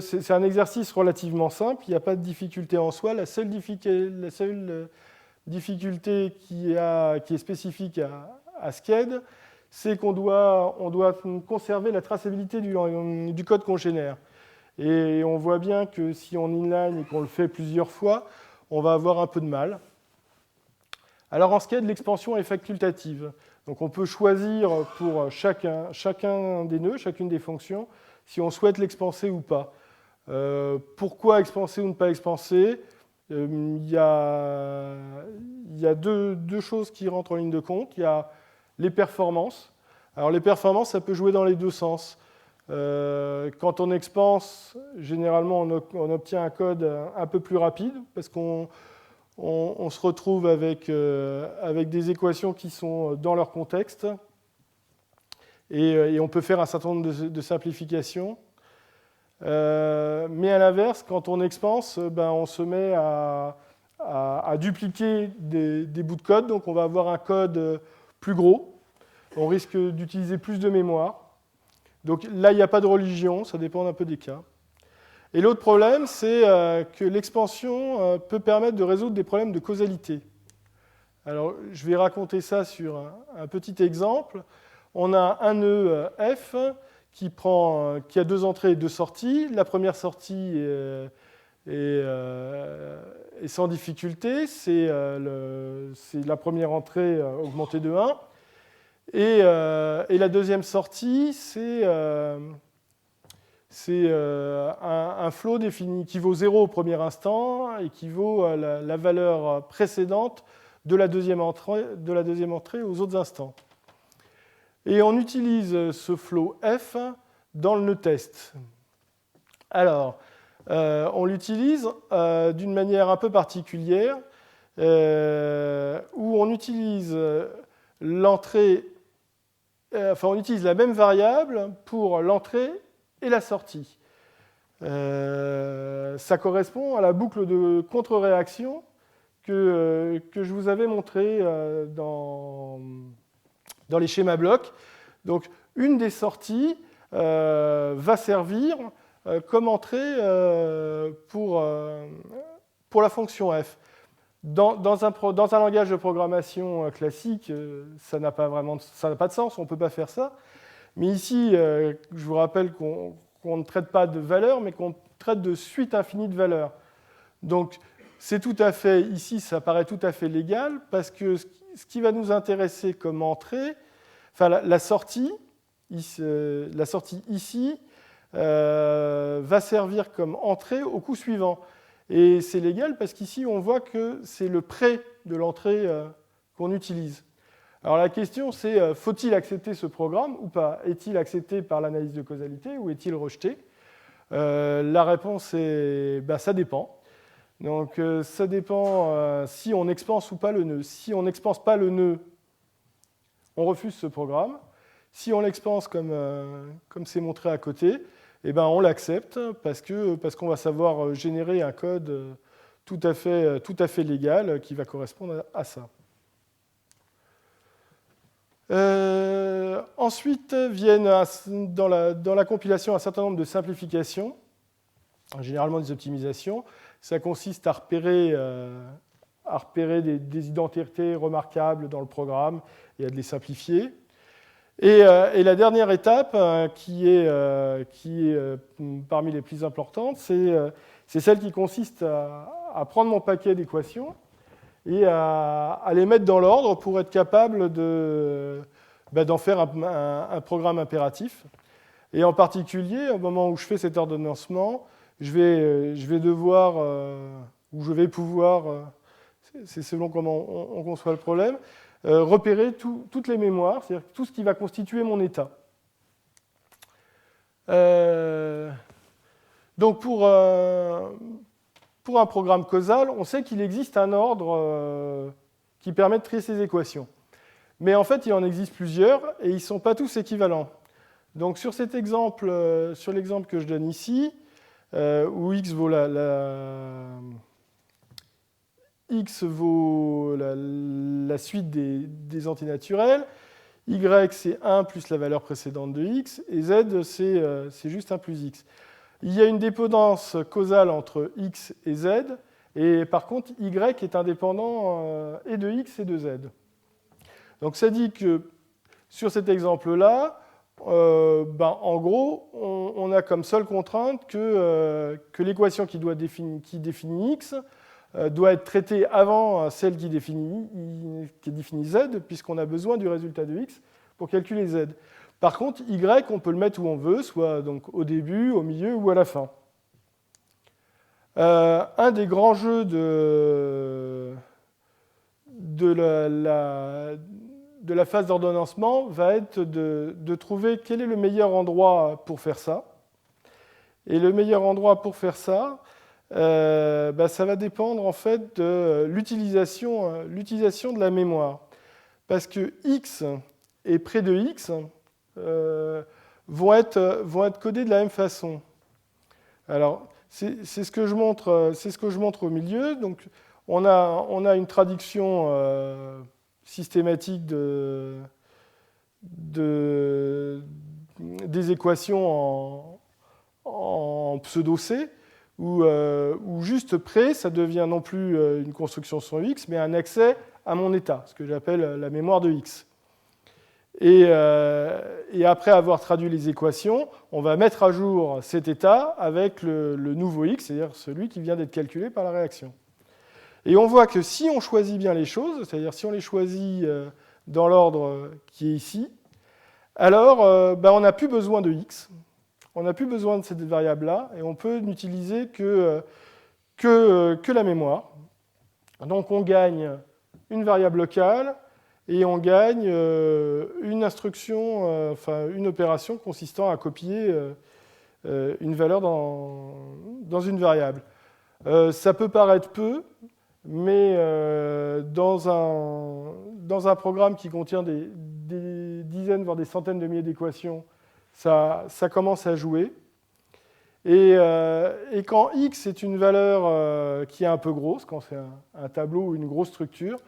c'est un exercice relativement simple, il n'y a pas de difficulté en soi. La seule difficulté qui est spécifique à Skate, c'est qu'on doit conserver la traçabilité du code qu'on génère. Et on voit bien que si on inline et qu'on le fait plusieurs fois, on va avoir un peu de mal. Alors en Skate, l'expansion est facultative. Donc on peut choisir pour chacun des nœuds, chacune des fonctions, si on souhaite l'expanser ou pas. Pourquoi expanser ou ne pas expanser ? Il y a deux choses qui rentrent en ligne de compte. Il y a les performances. Alors les performances, ça peut jouer dans les deux sens. Quand on expanse, généralement, on obtient un code un peu plus rapide parce qu'on se retrouve avec des équations qui sont dans leur contexte et on peut faire un certain nombre de simplifications. Mais à l'inverse, quand on expanse, on se met à dupliquer des bouts de code, donc on va avoir un code plus gros. On risque d'utiliser plus de mémoire. Donc là, il n'y a pas de religion, ça dépend un peu des cas. Et l'autre problème, c'est que l'expansion peut permettre de résoudre des problèmes de causalité. Alors, je vais raconter ça sur un petit exemple. On a un nœud F qui a deux entrées et deux sorties. La première sortie est sans difficulté, c'est la première entrée augmentée de 1. Et la deuxième sortie, c'est un flow défini qui vaut 0 au premier instant et qui vaut la valeur précédente de la deuxième entrée aux autres instants. Et on utilise ce flow F dans le nœud test. Alors, on l'utilise d'une manière un peu particulière où on utilise l'entrée. On utilise la même variable pour l'entrée et la sortie. Ça correspond à la boucle de contre-réaction que je vous avais montrée dans les schémas blocs. Donc, une des sorties va servir comme entrée pour la fonction f. Dans un langage de programmation classique, ça n'a pas de sens, on ne peut pas faire ça. Mais ici, je vous rappelle qu'on ne traite pas de valeurs, mais qu'on traite de suite infinie de valeurs. Donc, c'est tout à fait, ici, ça paraît tout à fait légal, parce que ce qui va nous intéresser comme entrée, enfin la sortie ici va servir comme entrée au coup suivant. Et c'est légal parce qu'ici, on voit que c'est le pré de l'entrée qu'on utilise. Alors la question, c'est faut-il accepter ce programme ou pas? Est-il accepté par l'analyse de causalité ou est-il rejeté? La réponse est ça dépend. Donc ça dépend si on expanse ou pas le nœud. Si on n'expanse pas le nœud, on refuse ce programme. Si on l'expanse comme c'est montré à côté, eh ben, on l'accepte parce qu'on va savoir générer un code tout à fait légal qui va correspondre à ça. Ensuite viennent dans la compilation un certain nombre de simplifications, généralement des optimisations. Ça consiste à repérer des identités remarquables dans le programme et à les simplifier. Et la dernière étape, qui est parmi les plus importantes, c'est celle qui consiste à prendre mon paquet d'équations et à les mettre dans l'ordre pour être capable d'en faire un programme impératif. Et en particulier, au moment où je fais cet ordonnancement, je vais pouvoir, c'est selon comment on conçoit le problème, repérer toutes les mémoires, c'est-à-dire tout ce qui va constituer mon état. Donc pour un programme causal, on sait qu'il existe un ordre qui permet de trier ces équations. Mais en fait, il en existe plusieurs et ils ne sont pas tous équivalents. Donc sur cet exemple, sur l'exemple que je donne ici, où x vaut la suite des antinaturels, y c'est 1 plus la valeur précédente de x, et z c'est juste 1 plus x. Il y a une dépendance causale entre x et z, et par contre y est indépendant et de x et de z. Donc ça dit que sur cet exemple-là, en gros, on a comme seule contrainte que l'équation qui définit x doit être traitée avant celle qui définit z, puisqu'on a besoin du résultat de x pour calculer z. Par contre, y, on peut le mettre où on veut, soit donc au début, au milieu ou à la fin. Un des grands jeux de la phase d'ordonnancement va être de trouver quel est le meilleur endroit pour faire ça. Et le meilleur endroit pour faire ça, ça va dépendre en fait de l'utilisation de la mémoire. Parce que x et près de x vont être codés de la même façon. Alors, c'est ce que je montre au milieu. Donc, on a une traduction systématique des équations en pseudo-C, où juste près, ça devient non plus une construction sur x, mais un accès à mon état, ce que j'appelle la mémoire de x. Et après avoir traduit les équations, on va mettre à jour cet état avec le nouveau x, c'est-à-dire celui qui vient d'être calculé par la réaction. Et on voit que si on choisit bien les choses, c'est-à-dire si on les choisit dans l'ordre qui est ici, alors on n'a plus besoin de x, on n'a plus besoin de cette variable-là, et on peut n'utiliser que la mémoire. Donc on gagne une variable locale, et on gagne une instruction, une opération consistant à copier une valeur dans une variable. Ça peut paraître peu, mais dans un programme qui contient des dizaines, voire des centaines de milliers d'équations, ça commence à jouer. Et quand x est une valeur qui est un peu grosse, quand c'est un tableau ou une grosse structure,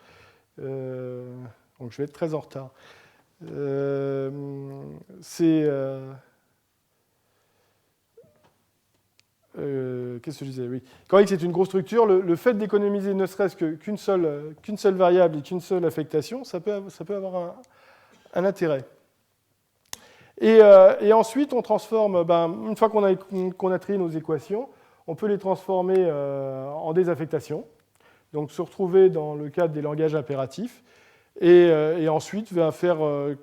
donc je vais être très en retard. Qu'est-ce que je disais? Oui. Quand x est une grosse structure, le fait d'économiser ne serait-ce qu'une seule variable et qu'une seule affectation, ça peut avoir un intérêt. Et ensuite, on transforme, une fois qu'on a trié nos équations, on peut les transformer en des affectations, donc se retrouver dans le cadre des langages impératifs, et ensuite va faire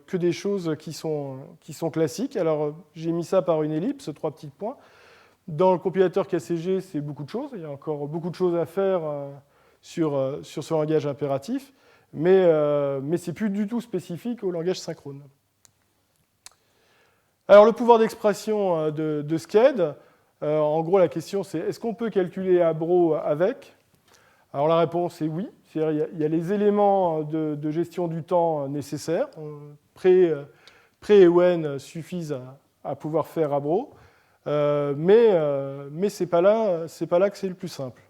que des choses qui sont classiques. Alors, j'ai mis ça par une ellipse, 3 petits points. Dans le compilateur KCG, c'est beaucoup de choses. Il y a encore beaucoup de choses à faire sur ce langage impératif, mais ce n'est plus du tout spécifique au langage synchrone. Alors, le pouvoir d'expression de Sked, en gros, la question c'est est-ce qu'on peut calculer Abro avec? Alors la réponse est oui. C'est-à-dire, il y a les éléments de gestion du temps nécessaires. Pré et when suffisent à pouvoir faire Abro. Mais ce n'est pas là que c'est le plus simple.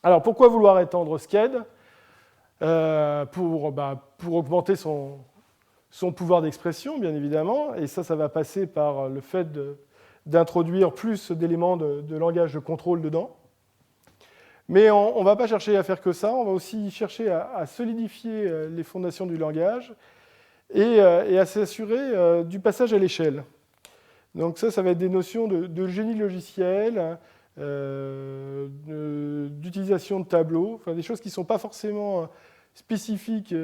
Alors pourquoi vouloir étendre Sked pour augmenter son pouvoir d'expression, bien évidemment, et ça va passer par le fait d'introduire plus d'éléments de langage de contrôle dedans. Mais on ne va pas chercher à faire que ça, on va aussi chercher à solidifier les fondations du langage et à s'assurer du passage à l'échelle. Donc ça va être des notions de génie logiciel, d'utilisation de tableaux, enfin des choses qui ne sont pas forcément spécifiques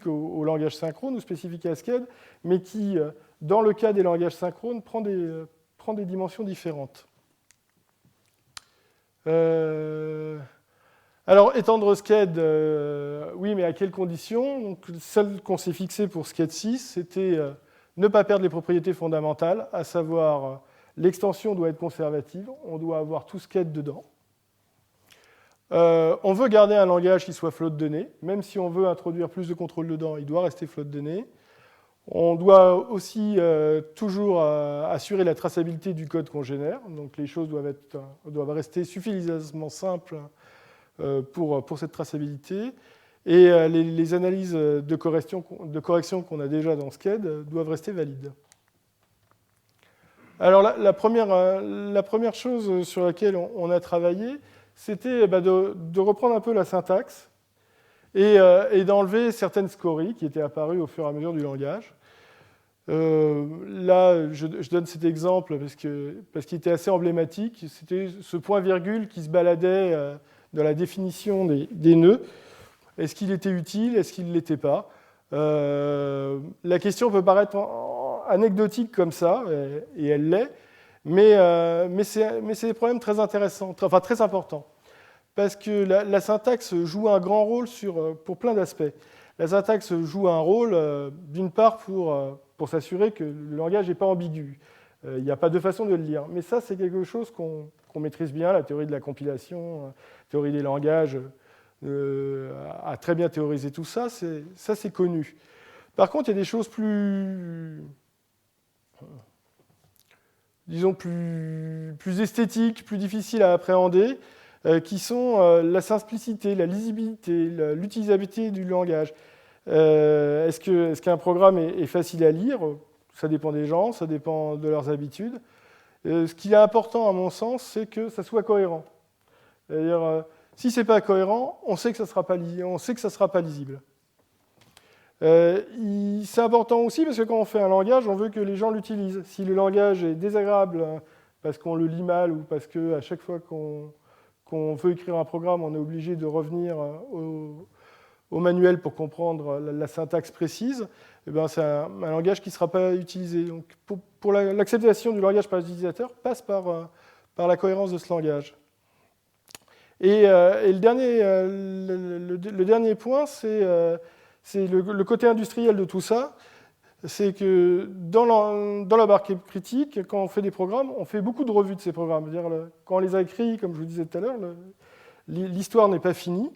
au langage synchrone ou spécifiques à Sked, mais qui, dans le cas des langages synchrones, prend des dimensions différentes. Alors, étendre Sked, oui, mais à quelles conditions? Donc, celle qu'on s'est fixée pour Sked 6, c'était ne pas perdre les propriétés fondamentales, à savoir l'extension doit être conservative, on doit avoir tout Sked dedans. On veut garder un langage qui soit float donné, même si on veut introduire plus de contrôle dedans, il doit rester float donné. On doit aussi toujours assurer la traçabilité du code qu'on génère, donc les choses doivent rester suffisamment simples pour cette traçabilité. Et les analyses de correction qu'on a déjà dans Sked doivent rester valides. Alors la première chose sur laquelle on a travaillé, c'était de reprendre un peu la syntaxe et d'enlever certaines scories qui étaient apparues au fur et à mesure du langage. Là, je donne cet exemple parce qu'il était assez emblématique. C'était ce point-virgule qui se baladait dans la définition des nœuds. Est-ce qu'il était utile? Est-ce qu'il ne l'était pas? La question peut paraître anecdotique comme ça, et elle l'est, mais c'est des problèmes très intéressants, enfin très importants. Parce que la syntaxe joue un grand rôle pour plein d'aspects. La syntaxe joue un rôle, d'une part, pour s'assurer que le langage n'est pas ambigu. Il n'y a pas deux façons de le lire. Mais ça, c'est quelque chose qu'on maîtrise bien, la théorie de la compilation, la théorie des langages a très bien théorisé tout ça, c'est connu. Par contre, il y a des choses disons plus esthétiques, plus difficiles à appréhender, qui sont la simplicité, la lisibilité, l'utilisabilité du langage. Est-ce qu'un programme est facile à lire? Ça dépend des gens, ça dépend de leurs habitudes. Ce qui est important, à mon sens, c'est que ça soit cohérent. C'est-à-dire, si ce n'est pas cohérent, on sait que ça ne sera pas lisible. C'est important aussi parce que quand on fait un langage, on veut que les gens l'utilisent. Si le langage est désagréable parce qu'on le lit mal ou parce qu'à chaque fois qu'on veut écrire un programme, on est obligé de revenir au manuel pour comprendre la syntaxe précise, eh bien, c'est un langage qui ne sera pas utilisé. Donc, pour l'acceptation du langage par l'utilisateur passe par la cohérence de ce langage. Et le dernier point, c'est le côté industriel de tout ça. C'est que dans la barre critique, quand on fait des programmes, on fait beaucoup de revues de ces programmes. C'est-à-dire, quand on les a écrits, comme je vous disais tout à l'heure, l'histoire n'est pas finie.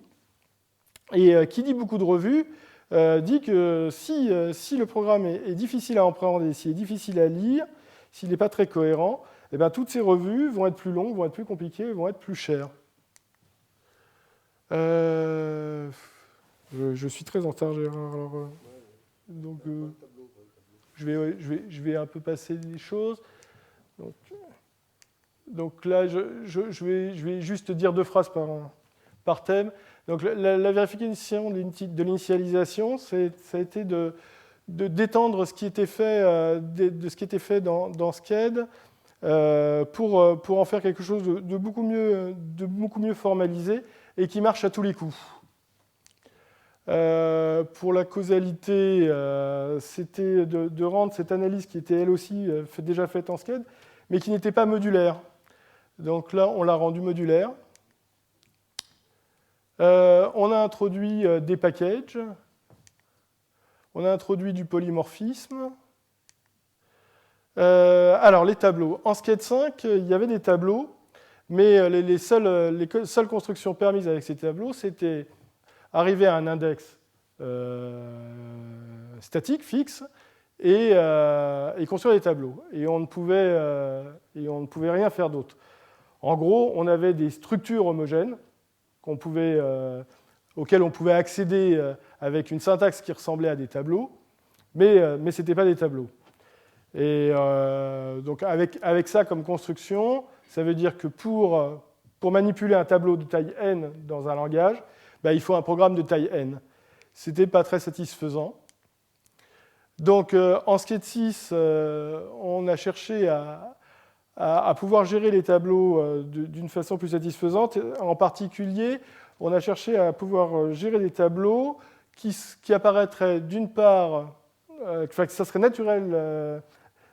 Et qui dit beaucoup de revues dit que si le programme est difficile à appréhender, s'il est difficile à lire, s'il n'est pas très cohérent, eh bien, toutes ces revues vont être plus longues, vont être plus compliquées, vont être plus chères. Je suis très en retard, Gérard. Donc, je vais un peu passer les choses. Donc là, je vais juste dire 2 phrases par thème. Donc, la vérification de l'initialisation, ça a été d'étendre ce qui était fait, de ce qui était fait dans Sked pour en faire quelque chose de beaucoup mieux formalisé et qui marche à tous les coups. Pour la causalité, c'était de rendre cette analyse qui était elle aussi déjà faite en Sked, mais qui n'était pas modulaire. Donc là, on l'a rendu modulaire. On a introduit des packages. On a introduit du polymorphisme. Alors, les tableaux. En Sked 5, il y avait des tableaux, Mais les seules constructions permises avec ces tableaux, c'était arriver à un index statique, fixe, et construire des tableaux. Et on ne pouvait rien faire d'autre. En gros, on avait des structures homogènes auxquelles on pouvait accéder avec une syntaxe qui ressemblait à des tableaux, mais ce n'étaient pas des tableaux. Et donc avec ça comme construction, ça veut dire que pour manipuler un tableau de taille n dans un langage, il faut un programme de taille n. Ce n'était pas très satisfaisant. Donc en Sketsys, on a cherché à pouvoir gérer les tableaux d'une façon plus satisfaisante. En particulier, on a cherché à pouvoir gérer des tableaux qui apparaîtraient d'une part, que ça serait naturel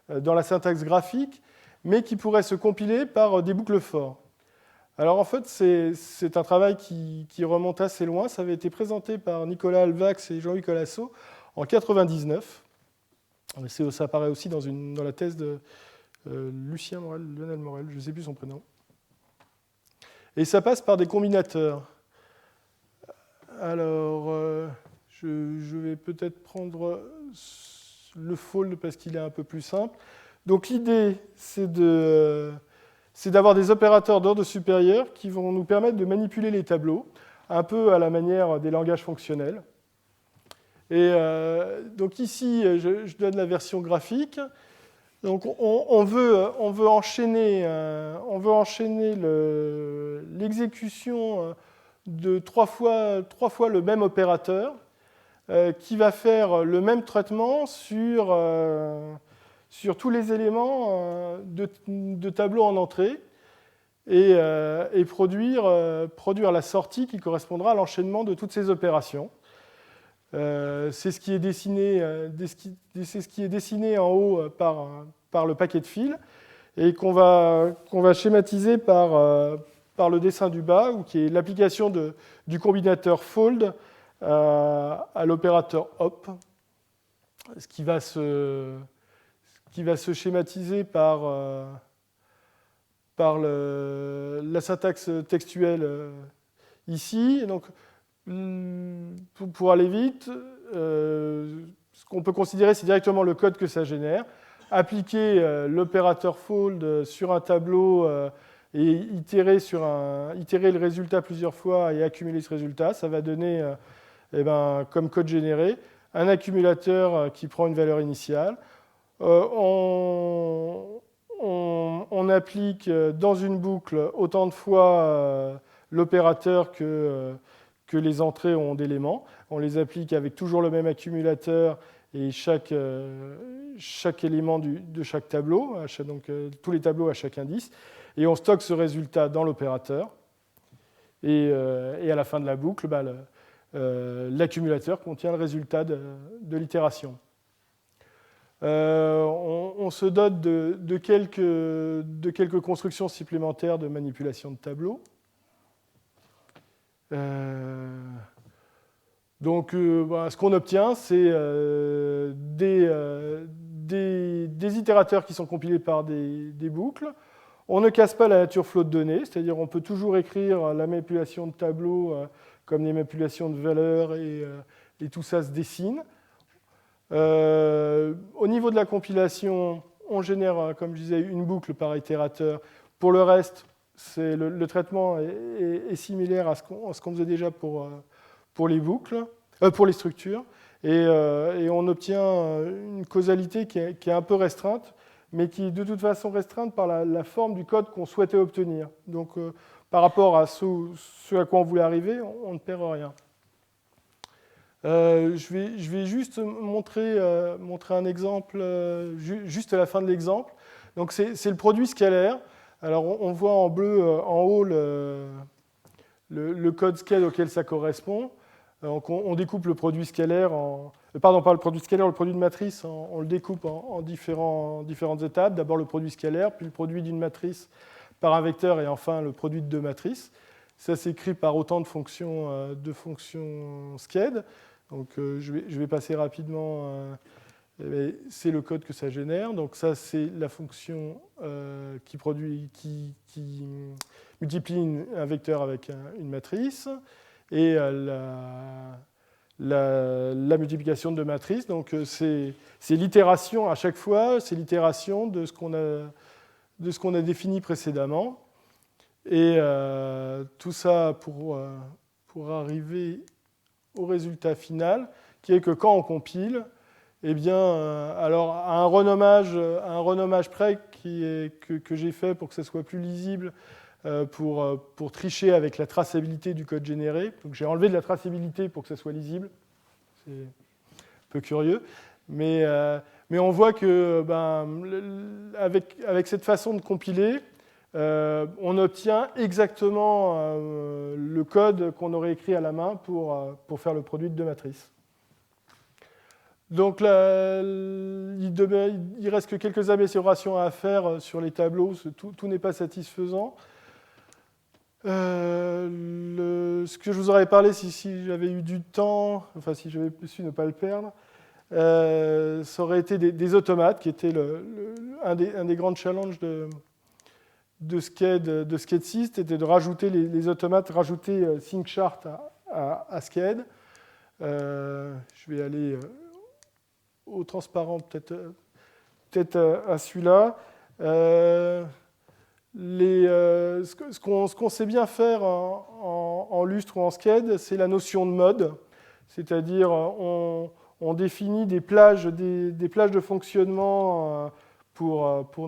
dans la syntaxe graphique, mais qui pourraient se compiler par des boucles for. Alors en fait, c'est un travail qui remonte assez loin. Ça avait été présenté par Nicolas Alvax et Jean-Luc Colasso en 1999. Ça apparaît aussi dans la thèse de Lionel Morel, je ne sais plus son prénom. Et ça passe par des combinateurs. Alors, je vais peut-être prendre le fold parce qu'il est un peu plus simple. Donc l'idée, c'est d'avoir des opérateurs d'ordre supérieur qui vont nous permettre de manipuler les tableaux, un peu à la manière des langages fonctionnels. Et donc ici, je donne la version graphique. Donc on veut enchaîner l'exécution de trois fois le même opérateur qui va faire le même traitement sur tous les éléments de tableau en entrée et produire la sortie qui correspondra à l'enchaînement de toutes ces opérations. C'est ce qui est dessiné en haut par le paquet de fils et qu'on va schématiser par le dessin du bas, qui est l'application du combinateur fold à l'opérateur hop, ce qui va se schématiser par la syntaxe textuelle ici. Et donc, pour aller vite, ce qu'on peut considérer, c'est directement le code que ça génère. Appliquer l'opérateur fold sur un tableau et itérer le résultat plusieurs fois et accumuler ce résultat, ça va donner, comme code généré, un accumulateur qui prend une valeur initiale. On applique dans une boucle autant de fois l'opérateur que les entrées ont d'éléments. On les applique avec toujours le même accumulateur et chaque élément de chaque tableau, donc tous les tableaux à chaque indice. Et on stocke ce résultat dans l'opérateur. Et à la fin de la boucle, l'accumulateur contient le résultat de l'itération. On se dote de quelques constructions supplémentaires de manipulation de tableaux. Donc, ce qu'on obtient, c'est des itérateurs qui sont compilés par des boucles. On ne casse pas la nature flow de données, c'est-à-dire on peut toujours écrire la manipulation de tableaux comme les manipulations de valeurs et tout ça se dessine. Au niveau de la compilation, on génère, comme je disais, une boucle par itérateur. Pour le reste, le traitement est similaire à ce qu'on faisait déjà pour les boucles, pour les structures, et on obtient une causalité qui est un peu restreinte, mais qui est de toute façon restreinte par la forme du code qu'on souhaitait obtenir. Donc, par rapport à ce à quoi on voulait arriver, on ne perd rien. Je vais juste montrer un exemple, juste à la fin de l'exemple. Donc, c'est le produit scalaire. Alors, on voit en bleu en haut le code scale auquel ça correspond. Donc, on découpe le produit scalaire pardon, pas le produit scalaire, le produit de matrice, on le découpe en différentes étapes. D'abord le produit scalaire, puis le produit d'une matrice par un vecteur, et enfin le produit de deux matrices. Ça s'écrit par autant de fonctions sched. Donc, je vais passer rapidement c'est le code que ça génère. Donc ça, c'est la fonction qui multiplie un vecteur avec une matrice. Et la multiplication de matrices. Donc c'est l'itération à chaque fois, c'est l'itération de ce qu'on a défini précédemment. Et tout ça pour arriver au résultat final, qui est que quand on compile, eh bien, alors à un renommage près que j'ai fait pour que ça soit plus lisible, pour tricher avec la traçabilité du code généré. Donc j'ai enlevé de la traçabilité pour que ça soit lisible. C'est un peu curieux. Mais on voit que avec cette façon de compiler, on obtient exactement le code qu'on aurait écrit à la main pour faire le produit de deux matrices. Donc là, il reste que quelques améliorations à faire sur les tableaux. Tout n'est pas satisfaisant. Ce que je vous aurais parlé si j'avais eu du temps, enfin si j'avais su ne pas le perdre, ça aurait été des automates, qui étaient un des grands challenges de Sched 6, c'était de rajouter les automates, rajouter SyncChart à Sched. Je vais aller au transparent, peut-être à celui-là. Ce qu'on sait bien faire en Lustre ou en Sched, c'est la notion de mode, c'est-à-dire on définit des plages de fonctionnement pour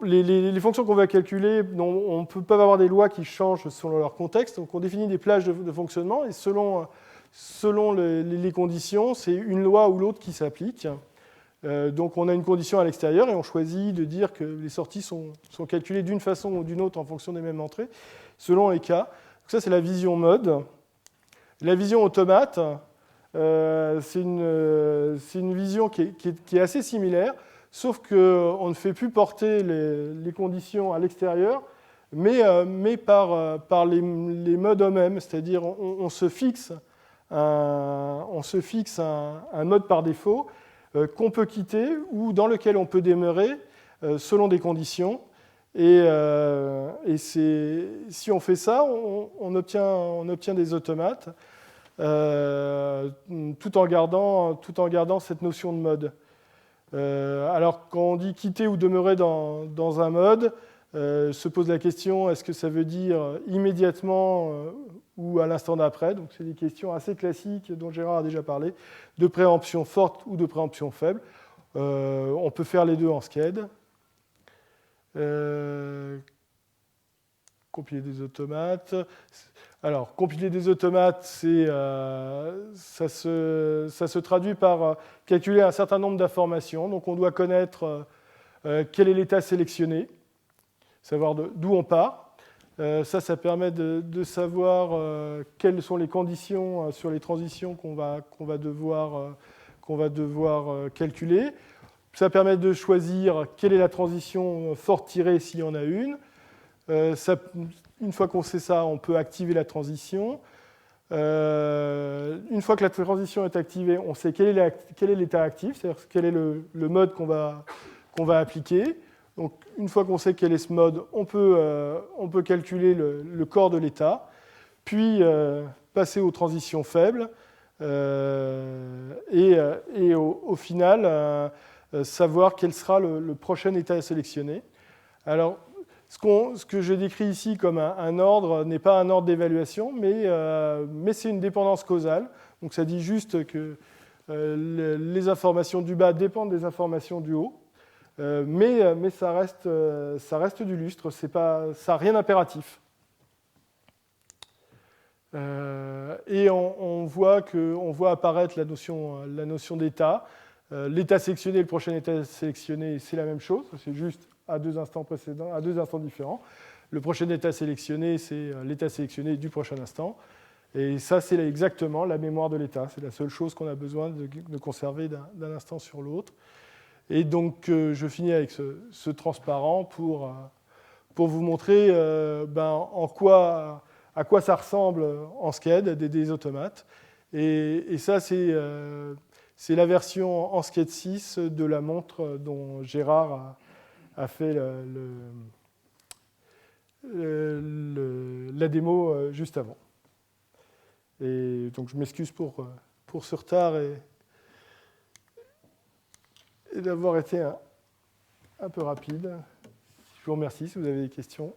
les fonctions qu'on va calculer. On peut pas avoir des lois qui changent selon leur contexte, donc on définit des plages de fonctionnement et selon les conditions, c'est une loi ou l'autre qui s'applique. Donc on a une condition à l'extérieur et on choisit de dire que les sorties sont calculées d'une façon ou d'une autre en fonction des mêmes entrées, selon les cas. Donc ça, c'est la vision mode. La vision automate, c'est une vision qui est assez similaire, sauf qu'on ne fait plus porter les conditions à l'extérieur, mais par les modes eux-mêmes, c'est-à-dire on se fixe un mode par défaut qu'on peut quitter ou dans lequel on peut demeurer selon des conditions. Et si on fait ça, on obtient des automates tout en gardant cette notion de mode. Alors quand on dit quitter ou demeurer dans un mode, se pose la question, est-ce que ça veut dire immédiatement ou à l'instant d'après? Donc c'est des questions assez classiques dont Gérard a déjà parlé, de préemption forte ou de préemption faible. On peut faire les deux en Sched. Compiler des automates. Alors, compiler des automates, ça se traduit par calculer un certain nombre d'informations. Donc on doit connaître quel est l'état sélectionné, savoir d'où on part. Ça permet de savoir quelles sont les conditions sur les transitions qu'on va devoir calculer. Ça permet de choisir quelle est la transition forte-tirée s'il y en a une. Une fois qu'on sait ça, on peut activer la transition. Une fois que la transition est activée, on sait quel est l'état actif, c'est-à-dire quel est le mode qu'on va appliquer. Donc, une fois qu'on sait quel est ce mode, on peut calculer le corps de l'état, puis passer aux transitions faibles, et au final, savoir quel sera le prochain état à sélectionner. Alors, ce que j'ai décrit ici comme un ordre n'est pas un ordre d'évaluation, mais c'est une dépendance causale. Donc ça dit juste que les informations du bas dépendent des informations du haut, mais ça reste du lustre, ça n'a rien d'impératif. Et on voit apparaître la notion d'état. L'état sélectionné, le prochain état sélectionné, c'est la même chose, c'est juste à deux instants différents. Le prochain état sélectionné, c'est l'état sélectionné du prochain instant. Et ça, c'est exactement la mémoire de l'état. C'est la seule chose qu'on a besoin de conserver d'un instant sur l'autre. Et donc, je finis avec ce transparent pour vous montrer à quoi ça ressemble en Sched, des automates. Et ça, c'est la version en Sketch 6 de la montre dont Gérard a fait la démo juste avant. Et donc je m'excuse pour ce retard et d'avoir été un peu rapide. Je vous remercie si vous avez des questions.